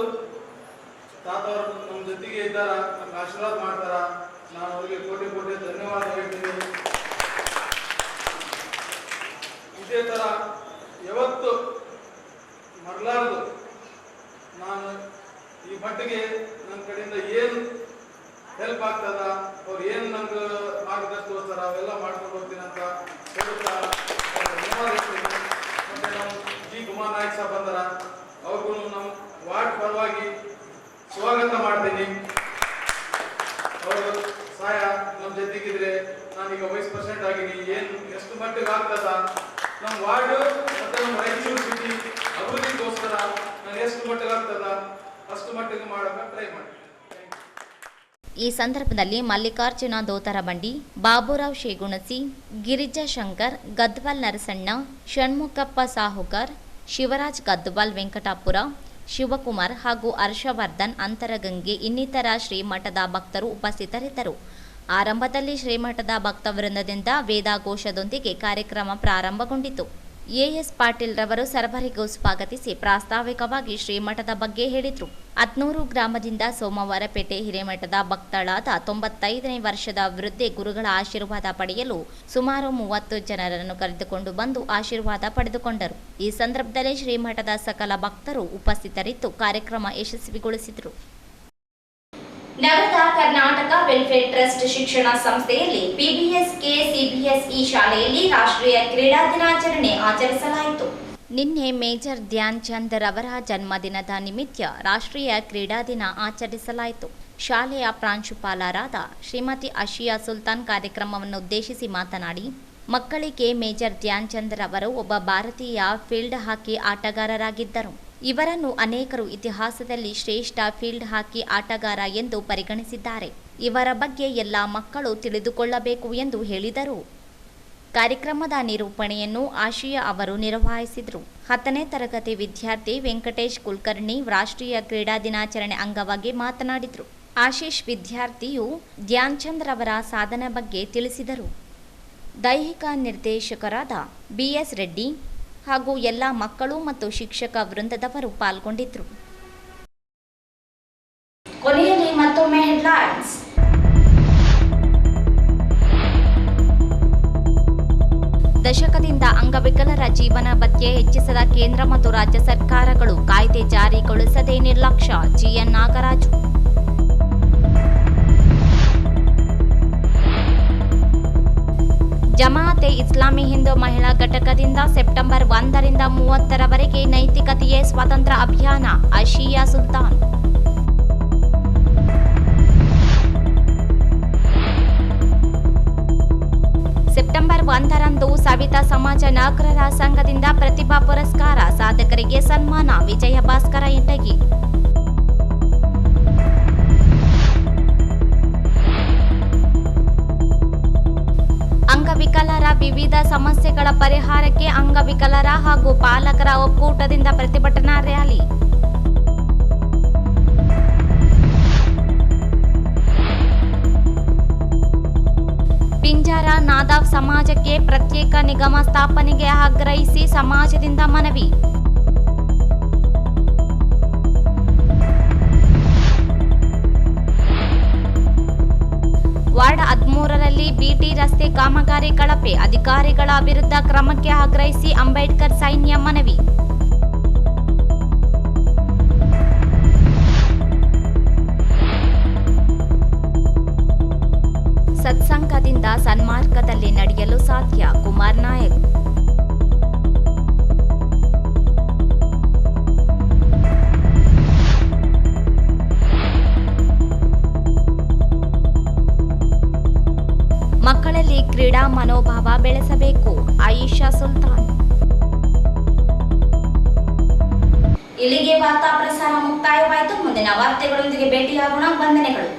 ತಾತವರು ನಮ್ಮ ಜೊತೆಗೆ ಇದ್ದಾರ, ನಮ್ಗೆ ಆಶೀರ್ವಾದ ಮಾಡ್ತಾರ. ನಾನು ಅವರಿಗೆ ಕೋಟಿ ಕೋಟಿ ಧನ್ಯವಾದ ಹೇಳ್ತೀನಿ. ಇದೇ ಥರ ಯಾವತ್ತು ಮರಲಾರದು ನಾನು ಈ ಮಟ್ಟಿಗೆ ನನ್ನ ಕಡೆಯಿಂದ ಏನು ಹೆಲ್ಪ್ ಆಗ್ತದ, ಅವ್ರು ಏನು ನಮ್ಗೆ ಮಾರ್ಗದರ್ಶನ ಅವೆಲ್ಲ ಮಾಡ್ಕೊಂಡು ಹೋಗ್ತೀನಿ ಅಂತ ಹೇಳುತ್ತಾ ಧನ್ಯವಾದ ಹೇಳ್ತೀನಿ. ಮತ್ತೆ ನಾವು ಜಿ ಕುಮಾರ್ ನಾಯಕ್ ಸಾಬ್ ಬಂದರ, ಅವ್ರಿಗೂ ನಮ್ಮ ವಾರ್ಡ್ ಪರವಾಗಿ ಸ್ವಾಗತ ಮಾಡ್ತೀನಿ. ಅವರು ಸಹಾಯ ನಮ್ಮ ಜೊತೆಗಿದ್ರೆ ನಾನೀಗ ವೈಸ್ ಪ್ರೆಸಿಡೆಂಟ್ ಆಗಿನಿ, ಏನು ಎಷ್ಟು ಮಟ್ಟಿಗೆ ಆಗ್ತದ ನಮ್ಮ ವಾರ್ಡ್ ಮತ್ತು ನಮ್ಮ ರಾಯಚೂರು ಸಿಟಿ ಅಭಿವೃದ್ಧಿಗೋಸ್ಕರ ನಾನು ಎಷ್ಟು ಮಟ್ಟಿಗೆ ಆಗ್ತದ ಅಷ್ಟು ಮಟ್ಟಿಗೆ ಮಾಡೋಕೆ ಟ್ರೈ ಮಾಡ್ತೀನಿ. ಈ ಸಂದರ್ಭದಲ್ಲಿ ಮಲ್ಲಿಕಾರ್ಜುನ ದೋತರಬಂಡಿ, ಬಾಬುರಾವ್ ಶೇಗುಣಸಿ, ಗಿರಿಜಾ ಶಂಕರ್, ಗದ್ವಾಲ್ ನರಸಣ್ಣ, ಷಣ್ಮುಖಪ್ಪ ಸಾಹುಕರ್, ಶಿವರಾಜ್ ಗದ್ವಾಲ್ ವೆಂಕಟಾಪುರ, ಶಿವಕುಮಾರ್ ಹಾಗೂ ಹರ್ಷವರ್ಧನ್ ಅಂತರಗಂಗೆ ಇನ್ನಿತರ ಶ್ರೀಮಠದ ಭಕ್ತರು ಉಪಸ್ಥಿತರಿದ್ದರು. ಆರಂಭದಲ್ಲಿ ಶ್ರೀಮಠದ ಭಕ್ತವೃಂದದಿಂದ ವೇದಘೋಷದೊಂದಿಗೆ ಕಾರ್ಯಕ್ರಮ ಪ್ರಾರಂಭಗೊಂಡಿತು. ಎಎಸ್ ಪಾಟೀಲ್ ರವರು ಸರ್ವರಿಗೂ ಸ್ವಾಗತಿಸಿ ಪ್ರಾಸ್ತಾವಿಕವಾಗಿ ಶ್ರೀಮಠದ ಬಗ್ಗೆ ಹೇಳಿದರು. ಅತ್ನೂರು ಗ್ರಾಮದಿಂದ ಸೋಮವಾರಪೇಟೆ ಹಿರೇಮಠದ ಭಕ್ತಳಾದ 95ನೇ ವರ್ಷದ ವೃದ್ಧೆ ಗುರುಗಳ ಆಶೀರ್ವಾದ ಪಡೆಯಲು ಸುಮಾರು 30 ಜನರನ್ನು ಕರೆದುಕೊಂಡು ಬಂದು ಆಶೀರ್ವಾದ ಪಡೆದುಕೊಂಡರು. ಈ ಸಂದರ್ಭದಲ್ಲಿ ಶ್ರೀಮಠದ ಸಕಲ ಭಕ್ತರು ಉಪಸ್ಥಿತರಿದ್ದು ಕಾರ್ಯಕ್ರಮ ಯಶಸ್ವಿಗೊಳಿಸಿದರು. ನಗರದ ಕರ್ನಾಟಕ ವೆಲ್ಫೇರ್ ಟ್ರಸ್ಟ್ ಶಿಕ್ಷಣ ಸಂಸ್ಥೆಯಲ್ಲಿ PBSK CBSE ಶಾಲೆಯಲ್ಲಿ ರಾಷ್ಟ್ರೀಯ ಕ್ರೀಡಾ ದಿನಾಚರಣೆ ಆಚರಿಸಲಾಯಿತು. ನಿನ್ನೆ ಮೇಜರ್ ಧ್ಯಾನ್ ಚಂದ್ ರವರ ಜನ್ಮದಿನದ ನಿಮಿತ್ತ ರಾಷ್ಟ್ರೀಯ ಕ್ರೀಡಾ ದಿನ ಆಚರಿಸಲಾಯಿತು. ಶಾಲೆಯ ಪ್ರಾಂಶುಪಾಲರಾದ ಶ್ರೀಮತಿ ಅಶಿಯಾ ಸುಲ್ತಾನ್ ಕಾರ್ಯಕ್ರಮವನ್ನು ಉದ್ದೇಶಿಸಿ ಮಾತನಾಡಿ, ಮಕ್ಕಳಿಗೆ ಮೇಜರ್ ಧ್ಯಾನ್ ಚಂದ್ ರವರು ಒಬ್ಬ ಭಾರತೀಯ ಫೀಲ್ಡ್ ಹಾಕಿ ಆಟಗಾರರಾಗಿದ್ದರು. ಇವರನ್ನು ಅನೇಕರು ಇತಿಹಾಸದಲ್ಲಿ ಶ್ರೇಷ್ಠ ಫೀಲ್ಡ್ ಹಾಕಿ ಆಟಗಾರ ಎಂದು ಪರಿಗಣಿಸಿದ್ದಾರೆ. ಇವರ ಬಗ್ಗೆ ಎಲ್ಲ ಮಕ್ಕಳು ತಿಳಿದುಕೊಳ್ಳಬೇಕು ಎಂದು ಹೇಳಿದರು. ಕಾರ್ಯಕ್ರಮದ ನಿರೂಪಣೆಯನ್ನು ಆಶಿಯಾ ಅವರು ನಿರ್ವಹಿಸಿದರು. 10ನೇ ತರಗತಿ ವಿದ್ಯಾರ್ಥಿ ವೆಂಕಟೇಶ್ ಕುಲಕರ್ಣಿ ರಾಷ್ಟ್ರೀಯ ಕ್ರೀಡಾ ದಿನಾಚರಣೆ ಅಂಗವಾಗಿ ಮಾತನಾಡಿದರು. ಆಶೀಶ್ ವಿದ್ಯಾರ್ಥಿಯು ಧ್ಯಾನ್ ಚಂದ್ ರವರ ಸಾಧನೆ ಬಗ್ಗೆ ತಿಳಿಸಿದರು. ದೈಹಿಕ ನಿರ್ದೇಶಕರಾದ BS ರೆಡ್ಡಿ ಹಾಗೂ ಎಲ್ಲ ಮಕ್ಕಳು ಮತ್ತು ಶಿಕ್ಷಕ ವೃಂದದವರು ಪಾಲ್ಗೊಂಡಿದ್ದರು. ಕೊನೆಯಲ್ಲಿ ಮತ್ತೊಮ್ಮೆ ಹೆಡ್ಲೈನ್ಸ್. ದಶಕದಿಂದ ಅಂಗವಿಕಲರ ಜೀವನ ಭತ್ಯೆ ಹೆಚ್ಚಿಸದ ಕೇಂದ್ರ ಮತ್ತು ರಾಜ್ಯ ಸರ್ಕಾರಗಳು ಕಾಯ್ದೆ ಜಾರಿಗೊಳಿಸದೆ ನಿರ್ಲಕ್ಷ್ಯ. GN ನಾಗರಾಜು. ಜಮಾಅತೆ ಇಸ್ಲಾಮಿ ಹಿಂದೂ ಮಹಿಳಾ ಘಟಕದಿಂದ ಸೆಪ್ಟೆಂಬರ್ 1ರಿಂದ 30ರವರೆಗೆ ನೈತಿಕತೆಯೇ ಸ್ವಾತಂತ್ರ್ಯ ಅಭಿಯಾನ. ಅಶಿಯಾ ಸುಲ್ತಾನ್. ಸೆಪ್ಟೆಂಬರ್ 1ರಂದು ಸವಿತಾ ಸಮಾಜ ನೌಕರರ ಸಂಘದಿಂದ ಪ್ರತಿಭಾ ಪುರಸ್ಕಾರ, ಸಾಧಕರಿಗೆ ಸನ್ಮಾನ. ವಿಜಯ ಭಾಸ್ಕರ ಇಂಟಗಿ. ಅಂಗವಿಕಲರ ವಿವಿಧ ಸಮಸ್ಯೆಗಳ ಪರಿಹಾರಕ್ಕೆ ಅಂಗವಿಕಲರ ಹಾಗೂ ಪಾಲಕರ ಒಕ್ಕೂಟದಿಂದ ಪ್ರತಿಭಟನಾ ರ್ಯಾಲಿ. ಪಿಂಜಾರ ನಾದಾವ್ ಸಮಾಜಕ್ಕೆ ಪ್ರತ್ಯೇಕ ನಿಗಮ ಸ್ಥಾಪನೆಗೆ ಆಗ್ರಹಿಸಿ ಸಮಾಜದಿಂದ ಮನವಿ. ವಾರ್ಡ್ 13ರಲ್ಲಿ BT ರಸ್ತೆ ಕಾಮಗಾರಿ ಕಳಪೆ, ಅಧಿಕಾರಿಗಳ ವಿರುದ್ಧ ಕ್ರಮಕ್ಕೆ ಆಗ್ರಹಿಸಿ ಅಂಬೇಡ್ಕರ್ ಸೈನ್ಯ ಮನವಿ. ಸತ್ಸಂಗದಿಂದ ಸನ್ಮಾರ್ಗದಲ್ಲಿ ನಡೆಯಲು ಸಾಧ್ಯ. ಕುಮಾರ್ ನಾಯಕ್. ಮಕ್ಕಳಲ್ಲಿ ಕ್ರೀಡಾ ಮನೋಭಾವ ಬೆಳೆಸಬೇಕು. ಆಯಿಷಾ ಸುಲ್ತಾನ್. ಇಲ್ಲಿಗೆ ವಾರ್ತಾ ಪ್ರಸಾರ ಮುಕ್ತಾಯವಾಯಿತು. ಮುಂದಿನ ವಾರ್ತೆಗಳೊಂದಿಗೆ ಭೇಟಿಯಾಗೋಣ. ವಂದನೆಗಳು.